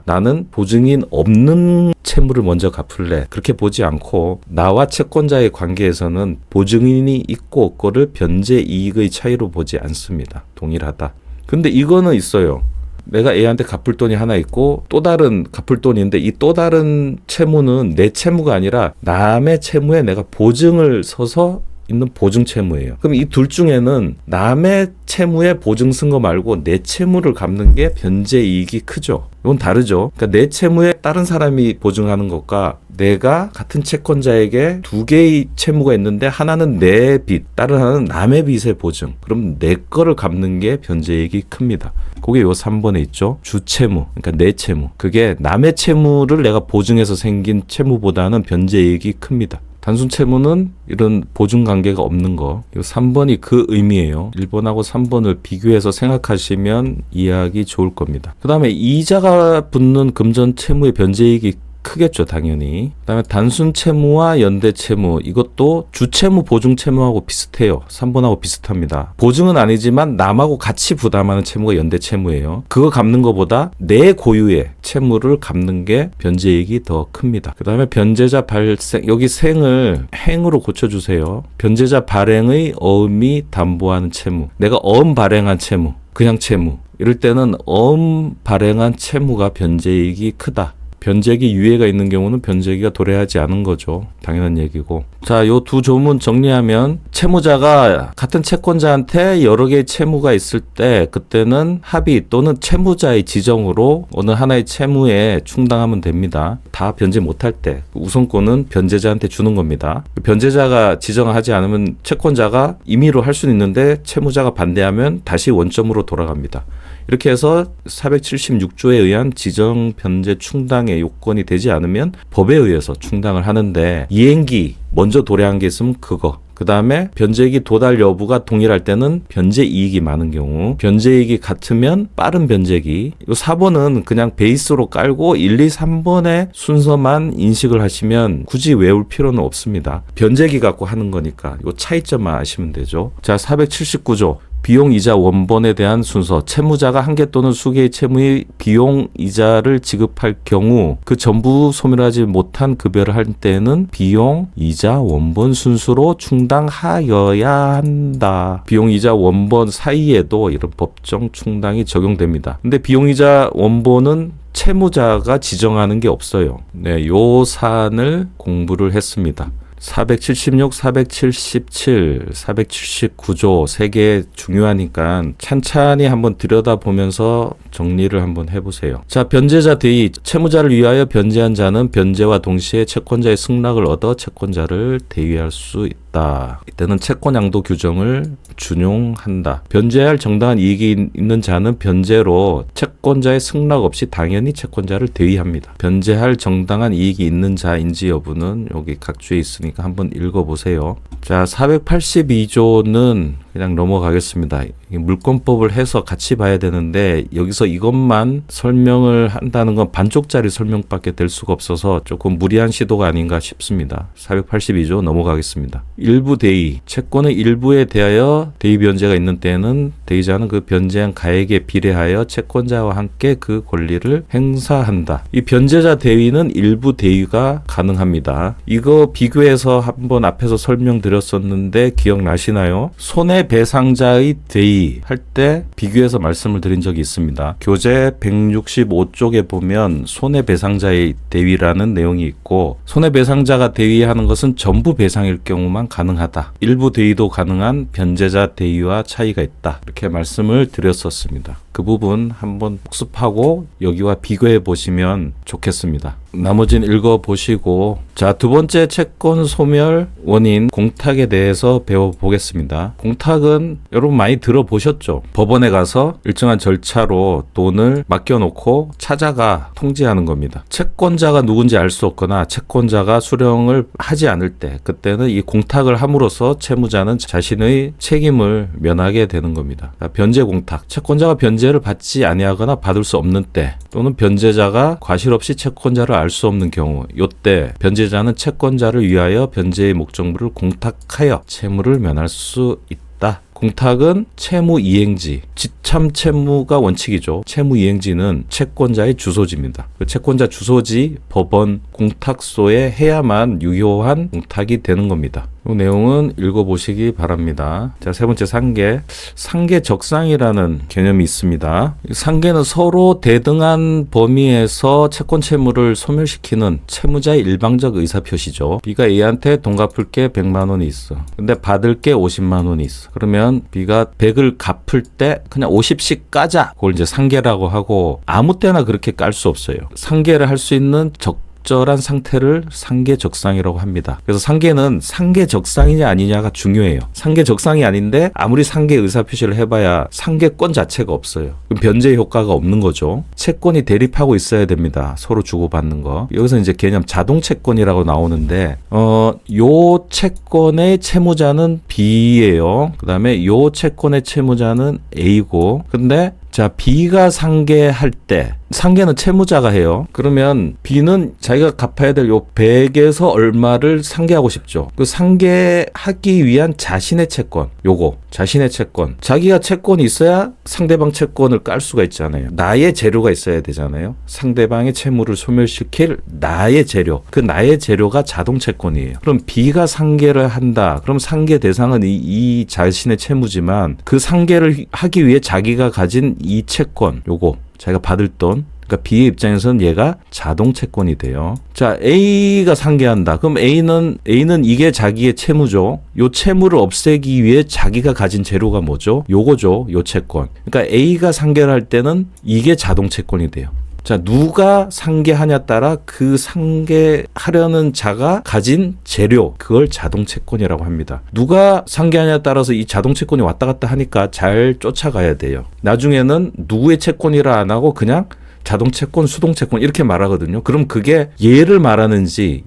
Speaker 1: 나는 보증인 없는 채무를 먼저 갚을래. 그렇게 보지 않고 나와 채권자의 관계에서는 보증인이 있고 없고를 변제 이익의 차이로 보지 않습니다. 동일하다. 근데 이거는 있어요. 내가 A한테 갚을 돈이 하나 있고 또 다른 갚을 돈이 있는데 이 또 다른 채무는 내 채무가 아니라 남의 채무에 내가 보증을 서서 있는 보증 채무예요. 그럼 이 둘 중에는 남의 채무에 보증 쓴 거 말고 내 채무를 갚는 게 변제 이익이 크죠. 이건 다르죠. 그러니까 내 채무에 다른 사람이 보증하는 것과 내가 같은 채권자에게 두 개의 채무가 있는데 하나는 내 빚, 다른 하나는 남의 빚의 보증. 그럼 내 거를 갚는 게 변제 이익이 큽니다. 그게 요 3번에 있죠. 주채무, 그러니까 내 채무. 그게 남의 채무를 내가 보증해서 생긴 채무보다는 변제 이익이 큽니다. 단순 채무는 이런 보증 관계가 없는 거. 이 3번이 그 의미예요. 1번하고 3번을 비교해서 생각하시면 이해하기 좋을 겁니다. 그 다음에 이자가 붙는 금전 채무의 변제이익이 크겠죠, 당연히. 그다음에 단순 채무와 연대 채무, 이것도 주채무 보증 채무하고 비슷해요. 3번하고 비슷합니다. 보증은 아니지만 남하고 같이 부담하는 채무가 연대 채무예요. 그거 갚는 것보다 내 고유의 채무를 갚는 게 변제이익이 더 큽니다. 그다음에 변제자 발생, 여기 생을 행으로 고쳐주세요. 변제자 발행의 어음이 담보하는 채무. 내가 어음 발행한 채무, 그냥 채무. 이럴 때는 어음 발행한 채무가 변제이익이 크다. 변제기 유예가 있는 경우는 변제기가 도래하지 않은 거죠. 당연한 얘기고. 자, 요 두 조문 정리하면 채무자가 같은 채권자한테 여러 개의 채무가 있을 때 그때는 합의 또는 채무자의 지정으로 어느 하나의 채무에 충당하면 됩니다. 다 변제 못할 때 우선권은 변제자한테 주는 겁니다. 변제자가 지정하지 않으면 채권자가 임의로 할 수는 있는데 채무자가 반대하면 다시 원점으로 돌아갑니다. 이렇게 해서 476조에 의한 지정 변제 충당의 요건이 되지 않으면 법에 의해서 충당을 하는데 이행기 먼저 도래한 게 있으면 그거 그 다음에 변제익이 도달 여부가 동일할 때는 변제이익이 많은 경우, 변제이익이 같으면 빠른 변제기. 이 4번은 그냥 베이스로 깔고 1, 2, 3번의 순서만 인식을 하시면 굳이 외울 필요는 없습니다. 변제기 갖고 하는 거니까 이 차이점만 아시면 되죠. 자, 479조. 비용 이자 원본에 대한 순서. 채무자가 한 개 또는 수개의 채무의 비용 이자를 지급할 경우 그 전부 소멸하지 못한 급여를 할 때는 비용 이자 원본 순수로 충당하여야 한다. 비용 이자 원본 사이에도 이런 법정 충당이 적용됩니다. 근데 비용 이자 원본은 채무자가 지정하는 게 없어요. 네, 요 사안을 공부를 했습니다. 476, 477, 479조 3개 중요하니까 찬찬히 한번 들여다보면서 정리를 한번 해보세요. 자, 변제자 대의. 채무자를 위하여 변제한 자는 변제와 동시에 채권자의 승낙을 얻어 채권자를 대위할 수 있다. 이때는 채권 양도 규정을 준용한다. 변제할 정당한 이익이 있는 자는 변제로 채권자의 승낙 없이 당연히 채권자를 대위합니다. 변제할 정당한 이익이 있는 자인지 여부는 여기 각주에 있으니까 한번 읽어보세요. 자, 482조는 그냥 넘어가겠습니다. 물권법을 해서 같이 봐야 되는데 여기서 이것만 설명을 한다는 건 반쪽짜리 설명밖에 될 수가 없어서 조금 무리한 시도가 아닌가 싶습니다. 482조 넘어가겠습니다. 일부 대의. 채권의 일부에 대하여 대의 변제가 있는 때에는 대의자는 그 변제한 가액에 비례하여 채권자와 함께 그 권리를 행사한다. 이 변제자 대의는 일부 대의가 가능합니다. 이거 비교해서 한번 앞에서 설명드렸었는데 기억나시나요? 손해배상자의 대의 할 때 비교해서 말씀을 드린 적이 있습니다. 교재 165쪽에 보면 손해배상자의 대위라는 내용이 있고, 손해배상자가 대위하는 것은 전부 배상일 경우만 가능하다. 일부 대위도 가능한 변제자 대위와 차이가 있다. 이렇게 말씀을 드렸었습니다. 그 부분 한번 복습하고 여기와 비교해 보시면 좋겠습니다. 나머지는 읽어보시고, 자, 두 번째 채권 소멸 원인 공탁에 대해서 배워보겠습니다. 공탁은 여러분 많이 들어보셨죠? 법원에 가서 일정한 절차로 돈을 맡겨놓고 찾아가 통지하는 겁니다. 채권자가 누군지 알 수 없거나 채권자가 수령을 하지 않을 때, 그때는 이 공탁을 함으로써 채무자는 자신의 책임을 면하게 되는 겁니다. 변제 공탁, 채권자가 변제를 받지 아니하거나 받을 수 없는 때, 또는 변제자가 과실 없이 채권자를 알 수 없는 경우, 이때 변제자는 채권자를 위하여 변제의 목적물을 공탁하여 채무를 면할 수 있다. 공탁은 채무 이행지, 지참 채무가 원칙이죠. 채무 이행지는 채권자의 주소지입니다. 그 채권자 주소지 법원 공탁소에 해야만 유효한 공탁이 되는 겁니다. 이 내용은 읽어보시기 바랍니다. 자, 세 번째 상계. 상계 적상이라는 개념이 있습니다. 상계는 서로 대등한 범위에서 채권 채무를 소멸시키는 채무자의 일방적 의사표시죠. B가 A한테 돈 갚을 게 100만 원이 있어. 근데 받을 게 50만 원이 있어. 그러면 B가 100을 갚을 때 그냥 50씩 까자. 그걸 이제 상계라고 하고, 아무 때나 그렇게 깔 수 없어요. 상계를 할 수 있는 적절한 상태를 상계적상이라고 합니다. 그래서 상계는 상계적상이냐 아니냐가 중요해요. 상계적상이 아닌데 아무리 상계 의사표시를 해봐야 상계권 자체가 없어요. 그럼 변제 효과가 없는 거죠. 채권이 대립하고 있어야 됩니다. 서로 주고받는 거. 여기서 이제 개념 자동채권이라고 나오는데, 요 채권의 채무자는 B예요. 그 다음에 요 채권의 채무자는 A고, 근데 자, B가 상계할 때, 상계는 채무자가 해요. 그러면 B는 자기가 갚아야 될 요 100에서 얼마를 상계하고 싶죠. 그 상계하기 위한 자신의 채권, 요거 자신의 채권, 자기가 채권이 있어야 상대방 채권을 깔 수가 있잖아요. 나의 재료가 있어야 되잖아요. 상대방의 채무를 소멸시킬 나의 재료, 그 나의 재료가 자동 채권이에요. 그럼 B가 상계를 한다. 그럼 상계 대상은 이 자신의 채무지만, 그 상계를 하기 위해 자기가 가진 이 채권, 요거 자기가 받을 돈, 그러니까 B의 입장에서는 얘가 자동 채권이 돼요. 자, A가 상계한다. 그럼 A는 이게 자기의 채무죠. 요 채무를 없애기 위해 자기가 가진 재료가 뭐죠? 요거죠. 요 채권. 그러니까 A가 상계를 할 때는 이게 자동 채권이 돼요. 자, 누가 상계하냐 따라 그 상계하려는 자가 가진 재료, 그걸 자동채권이라고 합니다. 누가 상계하냐에 따라서 이 자동채권이 왔다 갔다 하니까 잘 쫓아가야 돼요. 나중에는 누구의 채권이라 안 하고 그냥 자동 채권, 수동 채권 이렇게 말하거든요. 그럼 그게 얘를 말하는지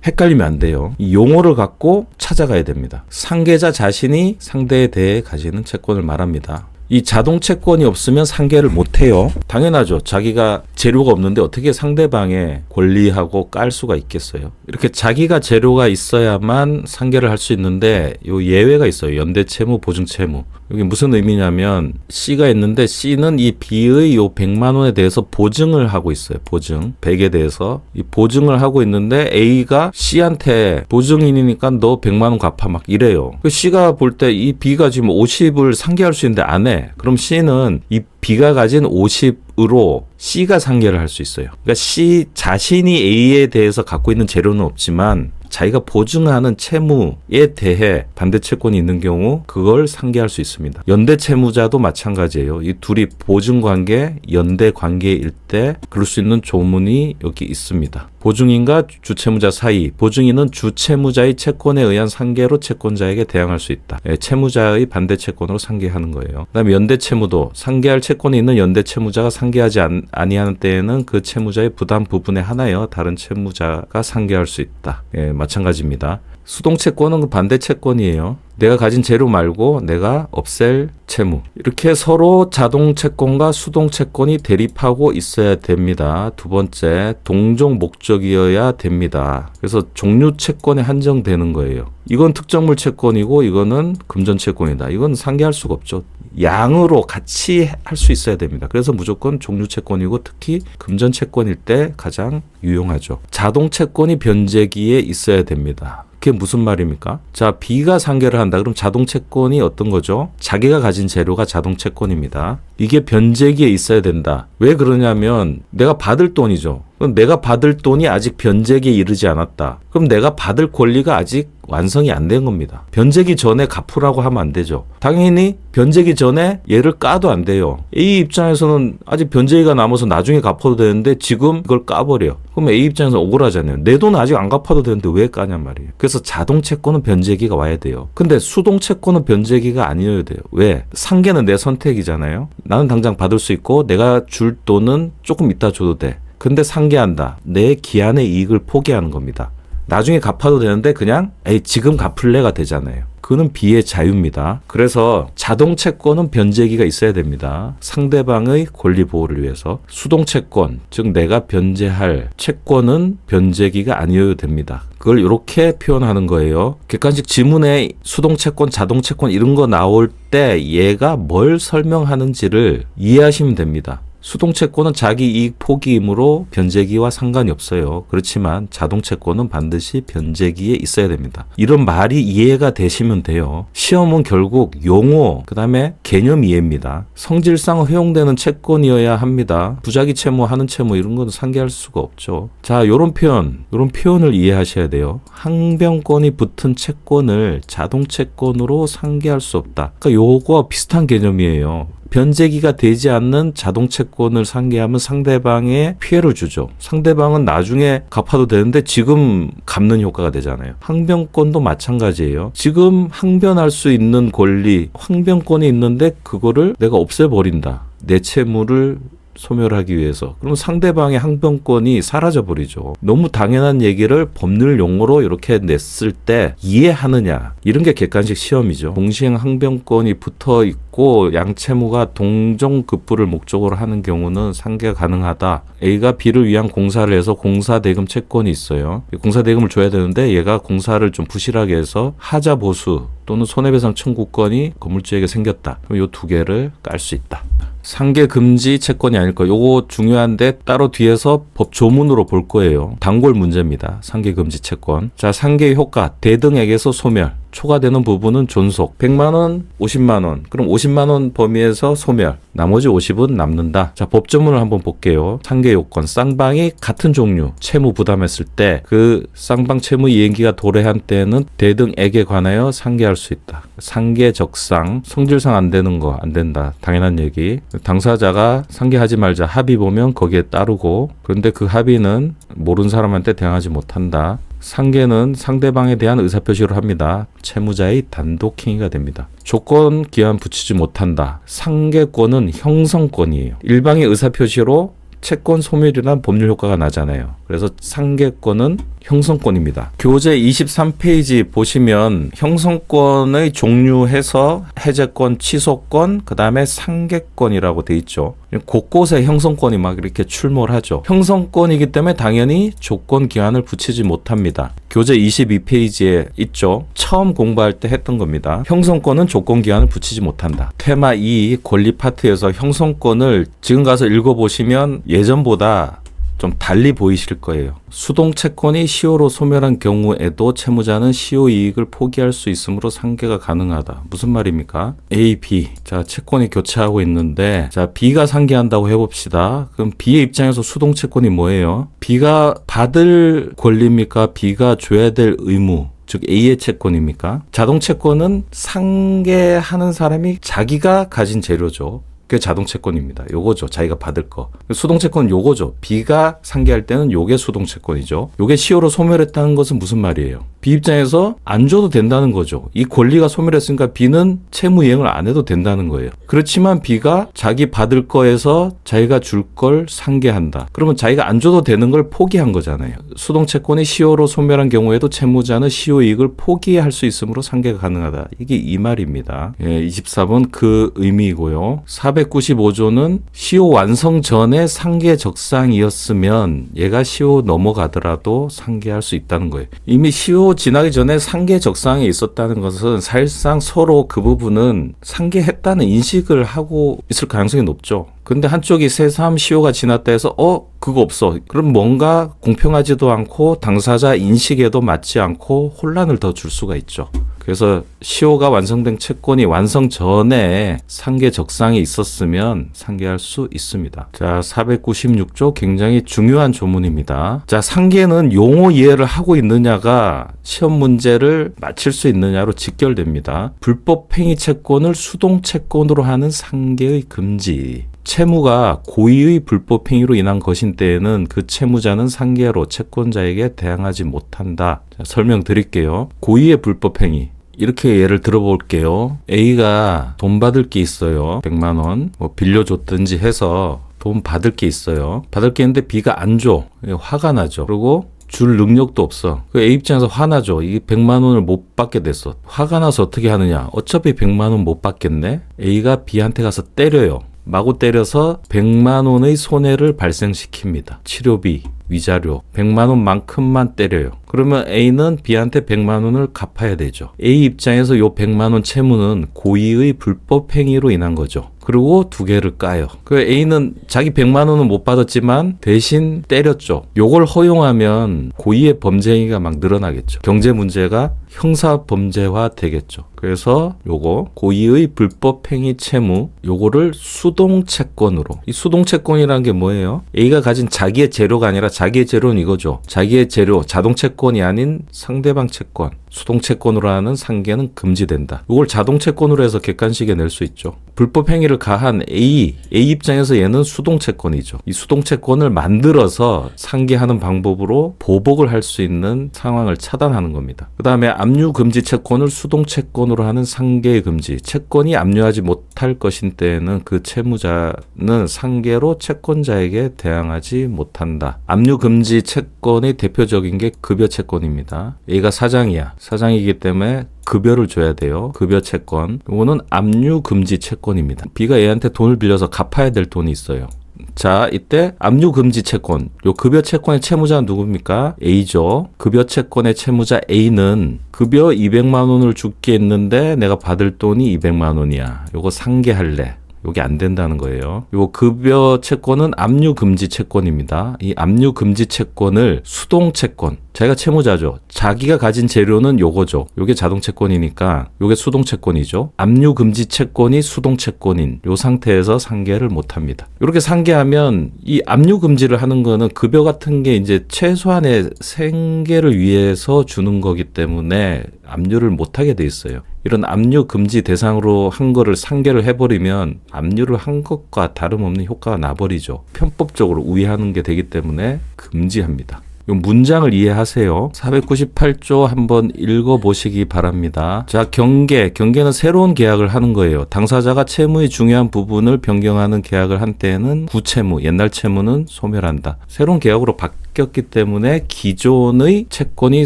Speaker 1: 헷갈리면 안 돼요. 이 용어를 갖고 찾아가야 됩니다. 상계자 자신이 상대에 대해 가지는 채권을 말합니다. 이 자동 채권이 없으면 상계를 못해요. 당연하죠. 자기가 재료가 없는데 어떻게 상대방의 권리하고 깔 수가 있겠어요. 이렇게 자기가 재료가 있어야만 상계를 할 수 있는데 요 예외가 있어요. 연대채무, 보증채무. 이게 무슨 의미냐면 C가 있는데 C는 이 B의 요 100만 원에 대해서 보증을 하고 있어요. 보증. 100에 대해서 이 보증을 하고 있는데 A가 C한테 보증인이니까 너 100만 원 갚아 막 이래요. C가 볼 때 이 B가 지금 50을 상계할 수 있는데 안 해. 그럼 C는 이 B가 가진 50으로 C가 상계를 할 수 있어요. 그러니까 C 자신이 A에 대해서 갖고 있는 재료는 없지만 자기가 보증하는 채무에 대해 반대 채권이 있는 경우 그걸 상계할 수 있습니다. 연대 채무자도 마찬가지예요. 이 둘이 보증 관계, 연대 관계일 때 그럴 수 있는 조문이 여기 있습니다. 보증인과 주채무자 사이, 보증인은 주채무자의 채권에 의한 상계로 채권자에게 대항할 수 있다. 채무자의 반대 채권으로 상계하는 거예요. 그다음에 연대 채무도 상계할 채권이 있는 연대 채무자가 상계하지 아니하는 때에는 그 채무자의 부담 부분에 한하여 다른 채무자가 상계할 수 있다. 마찬가지입니다. 수동 채권은 반대 채권이에요. 내가 가진 재료 말고 내가 없앨 채무. 이렇게 서로 자동 채권과 수동 채권이 대립하고 있어야 됩니다. 두 번째, 동종 목적이어야 됩니다. 그래서 종류 채권에 한정되는 거예요. 이건 특정물 채권이고 이거는 금전 채권이다. 이건 상계할 수가 없죠. 양으로 같이 할 수 있어야 됩니다. 그래서 무조건 종류 채권이고 특히 금전 채권일 때 가장 유용하죠. 자동 채권이 변제기에 있어야 됩니다. 그게 무슨 말입니까? 자, B가 상계를 한다. 그럼 자동 채권이 어떤 거죠? 자기가 가진 재료가 자동 채권입니다. 이게 변제기에 있어야 된다. 왜 그러냐면 내가 받을 돈이죠. 그럼 내가 받을 돈이 아직 변제기에 이르지 않았다. 그럼 내가 받을 권리가 아직 완성이 안 된 겁니다. 변제기 전에 갚으라고 하면 안 되죠. 당연히 변제기 전에 얘를 까도 안 돼요. A 입장에서는 아직 변제기가 남아서 나중에 갚아도 되는데 지금 이걸 까버려. 그럼 A 입장에서 억울하잖아요. 내 돈 아직 안 갚아도 되는데 왜 까냔 말이에요. 그래서 자동 채권은 변제기가 와야 돼요. 근데 수동 채권은 변제기가 아니어야 돼요. 왜? 상계는 내 선택이잖아요. 나는 당장 받을 수 있고 내가 줄 돈은 조금 이따 줘도 돼. 근데 상계한다. 내 기한의 이익을 포기하는 겁니다. 나중에 갚아도 되는데 그냥 지금 갚을래가 되잖아요. 그는 B의 자유입니다. 그래서 자동 채권은 변제기가 있어야 됩니다. 상대방의 권리 보호를 위해서. 수동 채권, 즉 내가 변제할 채권은 변제기가 아니어야 됩니다. 그걸 이렇게 표현하는 거예요. 객관식 지문에 수동 채권, 자동 채권 이런 거 나올 때 얘가 뭘 설명하는지를 이해하시면 됩니다. 수동 채권은 자기 이익 포기이므로 변제기와 상관이 없어요. 그렇지만 자동 채권은 반드시 변제기에 있어야 됩니다. 이런 말이 이해가 되시면 돼요. 시험은 결국 용어, 그 다음에 개념 이해입니다. 성질상 허용되는 채권이어야 합니다. 부작위 채무, 하는 채무 이런 건 상계할 수가 없죠. 자, 요런 표현을 이해하셔야 돼요. 항변권이 붙은 채권을 자동 채권으로 상계할 수 없다. 그러니까 요거와 비슷한 개념이에요. 변제기가 되지 않는 자동 채권을 상계하면 상대방에 피해를 주죠. 상대방은 나중에 갚아도 되는데 지금 갚는 효과가 되잖아요. 항변권도 마찬가지예요. 지금 항변할 수 있는 권리, 항변권이 있는데 그거를 내가 없애버린다. 내 채무를 소멸하기 위해서. 그럼 상대방의 항변권이 사라져버리죠. 너무 당연한 얘기를 법률 용어로 이렇게 냈을 때 이해하느냐. 이런 게 객관식 시험이죠. 동시행 항변권이 붙어 있고 양채무가 동종급부를 목적으로 하는 경우는 상계가 가능하다. A가 B를 위한 공사를 해서 공사대금 채권이 있어요. 공사대금을 줘야 되는데 얘가 공사를 좀 부실하게 해서 하자 보수 또는 손해배상 청구권이 건물주에게 생겼다. 그럼 이 두 개를 깔 수 있다. 상계 금지 채권이 아닐 거예요. 요거 중요한데 따로 뒤에서 법 조문으로 볼 거예요. 단골 문제입니다. 상계 금지 채권. 자, 상계 효과 대등액에서 소멸. 초과되는 부분은 존속. 100만 원, 50만 원. 그럼 50만 원 범위에서 소멸. 나머지 50은 남는다. 자, 법 조문을 한번 볼게요. 상계 요건. 쌍방이 같은 종류 채무 부담했을 때 그 쌍방 채무 이행기가 도래한 때에는 대등액에 관하여 상계할 수 있다. 상계 적상. 성질상 안 되는 거 안 된다. 당연한 얘기. 당사자가 상계하지 말자 합의 보면 거기에 따르고 그런데 그 합의는 모르는 사람한테 대항하지 못한다. 상계는 상대방에 대한 의사표시를 합니다. 채무자의 단독 행위가 됩니다. 조건 기한 붙이지 못한다. 상계권은 형성권이에요. 일방의 의사표시로 채권 소멸이란 법률 효과가 나잖아요. 그래서 상계권은 형성권입니다. 교재 23페이지 보시면 형성권의 종류해서 해제권, 취소권, 그 다음에 상계권이라고 돼 있죠. 곳곳에 형성권이 막 이렇게 출몰 하죠. 형성권이기 때문에 당연히 조건 기한을 붙이지 못합니다. 교재 22페이지에 있죠. 처음 공부할 때 했던 겁니다. 형성권은 조건 기한을 붙이지 못한다. 테마 2 권리 파트에서 형성권을 지금 가서 읽어보시면 예전보다 좀 달리 보이실 거예요. 수동채권이 시효로 소멸한 경우에도 채무자는 시효 이익을 포기할 수 있으므로 상계가 가능하다. 무슨 말입니까? A, B. 자, 채권이 교체하고 있는데, 자, B가 상계한다고 해봅시다. 그럼 B의 입장에서 수동채권이 뭐예요? B가 받을 권리입니까? B가 줘야 될 의무. 즉 A의 채권입니까? 자동채권은 상계하는 사람이 자기가 가진 재료죠. 그게 자동채권입니다. 요거죠. 자기가 받을 거. 수동채권은 요거죠. B가 상계할 때는 요게 수동채권이죠. 요게 시효로 소멸했다는 것은 무슨 말이에요? B 입장에서 안 줘도 된다는 거죠. 이 권리가 소멸했으니까 B는 채무 이행을 안 해도 된다는 거예요. 그렇지만 B가 자기 받을 거에서 자기가 줄 걸 상계한다. 그러면 자기가 안 줘도 되는 걸 포기한 거잖아요. 수동채권이 시효로 소멸한 경우에도 채무자는 시효 이익을 포기할 수 있으므로 상계가 가능하다. 이게 이 말입니다. 24번 그 의미이고요. 495조는 시효 완성 전에 상계 적상이었으면 얘가 시효 넘어가더라도 상계할 수 있다는 거예요. 이미 시효 지나기 전에 상계 적상이 있었다는 것은 사실상 서로 그 부분은 상계했다는 인식을 하고 있을 가능성이 높죠. 근데 한쪽이 새삼 시효가 지났다 해서 그거 없어. 그럼 뭔가 공평하지도 않고 당사자 인식에도 맞지 않고 혼란을 더 줄 수가 있죠. 그래서 시효가 완성된 채권이 완성 전에 상계 적상이 있었으면 상계할 수 있습니다. 자, 496조 굉장히 중요한 조문입니다. 자, 상계는 용어 이해를 하고 있느냐가 시험 문제를 맞힐 수 있느냐로 직결됩니다. 불법 행위 채권을 수동 채권으로 하는 상계의 금지. 채무가 고의의 불법 행위로 인한 것인 때에는 그 채무자는 상계로 채권자에게 대항하지 못한다. 자, 설명드릴게요. 고의의 불법 행위. 이렇게 예를 들어볼게요. A가 돈 받을 게 있어요. 100만 원 뭐 빌려줬든지 해서 돈 받을 게 있어요. 받을 게 있는데 B가 안 줘. 화가 나죠. 그리고 줄 능력도 없어. 그 A 입장에서 화나죠. 이 100만 원을 못 받게 됐어. 화가 나서 어떻게 하느냐. 어차피 100만 원 못 받겠네. A가 B한테 가서 때려요. 마구 때려서 100만 원의 손해를 발생시킵니다. 치료비, 위자료 100만 원만큼만 때려요. 그러면 A는 B한테 100만 원을 갚아야 되죠. A 입장에서 요 100만 원 채무는 고의의 불법 행위로 인한 거죠. 그리고 두 개를 까요. 그 A는 자기 100만 원은 못 받았지만 대신 때렸죠. 요걸 허용하면 고의의 범죄 행위가 막 늘어나겠죠. 경제 문제가 형사 범죄화 되겠죠. 그래서 요거 고의의 불법 행위 채무 요거를 수동 채권으로. 이 수동 채권이라는 게 뭐예요? A가 가진 자기의 재료가 아니라 자기의 재료는 이거죠. 자기의 재료, 자동 채권이 아닌 상대방 채권. 수동 채권으로 하는 상계는 금지된다. 이걸 자동 채권으로 해서 객관식에 낼 수 있죠. 불법 행위를 가한 A 입장에서 얘는 수동 채권이죠. 이 수동 채권을 만들어서 상계하는 방법으로 보복을 할 수 있는 상황을 차단하는 겁니다. 그 다음에 압류 금지 채권을 수동 채권으로 하는 상계 금지. 채권이 압류하지 못할 것인 때에는 그 채무자는 상계로 채권자에게 대항하지 못한다. 압류 금지 채권의 대표적인 게 급여 채권입니다. A가 사장이야. 사장이기 때문에 급여를 줘야 돼요. 급여 채권. 이거는 압류 금지 채권입니다. B가 A한테 돈을 빌려서 갚아야 될 돈이 있어요. 자, 이때 압류 금지 채권. 요 급여 채권의 채무자는 누굽니까? A죠. 급여 채권의 채무자 A는 급여 200만 원을 줄게 했는데 내가 받을 돈이 200만 원이야. 요거 상계할래. 요게 안 된다는 거예요. 요 급여 채권은 압류 금지 채권입니다. 이 압류 금지 채권을 수동 채권. 자기가 채무자죠. 자기가 가진 재료는 요거죠. 요게 자동 채권이니까 요게 수동 채권이죠. 압류 금지 채권이 수동 채권인 요 상태에서 상계를 못 합니다. 이렇게 상계하면 이 압류 금지를 하는 거는 급여 같은 게 이제 최소한의 생계를 위해서 주는 거기 때문에 압류를 못 하게 돼 있어요. 이런 압류 금지 대상으로 한 거를 상계를 해버리면 압류를 한 것과 다름없는 효과가 나버리죠. 편법적으로 우회하는 게 되기 때문에 금지합니다. 이 문장을 이해하세요. 498조 한번 읽어보시기 바랍니다. 자, 경계는 새로운 계약을 하는 거예요. 당사자가 채무의 중요한 부분을 변경하는 계약을 한 때에는 구채무, 옛날 채무는 소멸한다. 새로운 계약으로 바뀌었기 때문에 기존의 채권이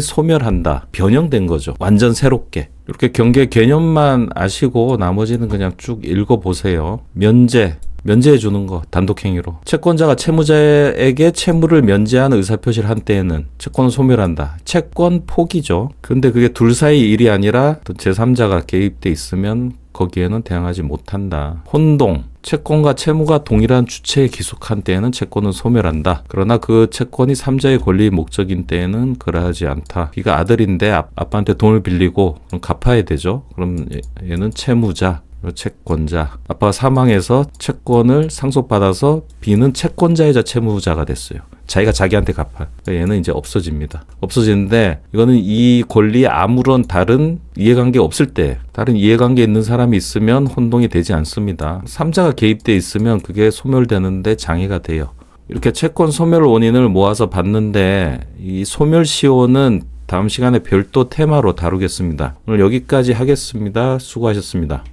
Speaker 1: 소멸한다. 변형된 거죠. 완전 새롭게. 이렇게 경계 개념만 아시고 나머지는 그냥 쭉 읽어보세요. 면제해 주는 거, 단독행위로. 채권자가 채무자에게 채무를 면제하는 의사표시를 한 때에는 채권을 소멸한다. 채권 포기죠. 근데 그게 둘 사이 일이 아니라 또 제3자가 개입돼 있으면 거기에는 대항하지 못한다. 혼동. 채권과 채무가 동일한 주체에 기속한 때에는 채권은 소멸한다. 그러나 그 채권이 3자의 권리 목적인 때에는 그러하지 않다. 네가 아들인데 아빠한테 돈을 빌리고 그럼 갚아야 되죠. 그럼 얘는 채무자. 채권자. 아빠가 사망해서 채권을 상속받아서 B는 채권자이자 채무자가 됐어요. 자기가 자기한테 갚아요. 얘는 이제 없어집니다. 없어지는데 이거는 이 권리에 아무런 다른 이해관계 없을 때, 다른 이해관계 있는 사람이 있으면 혼동이 되지 않습니다. 3자가 개입돼 있으면 그게 소멸되는데 장애가 돼요. 이렇게 채권 소멸 원인을 모아서 봤는데 이 소멸시효는 다음 시간에 별도 테마로 다루겠습니다. 오늘 여기까지 하겠습니다. 수고하셨습니다.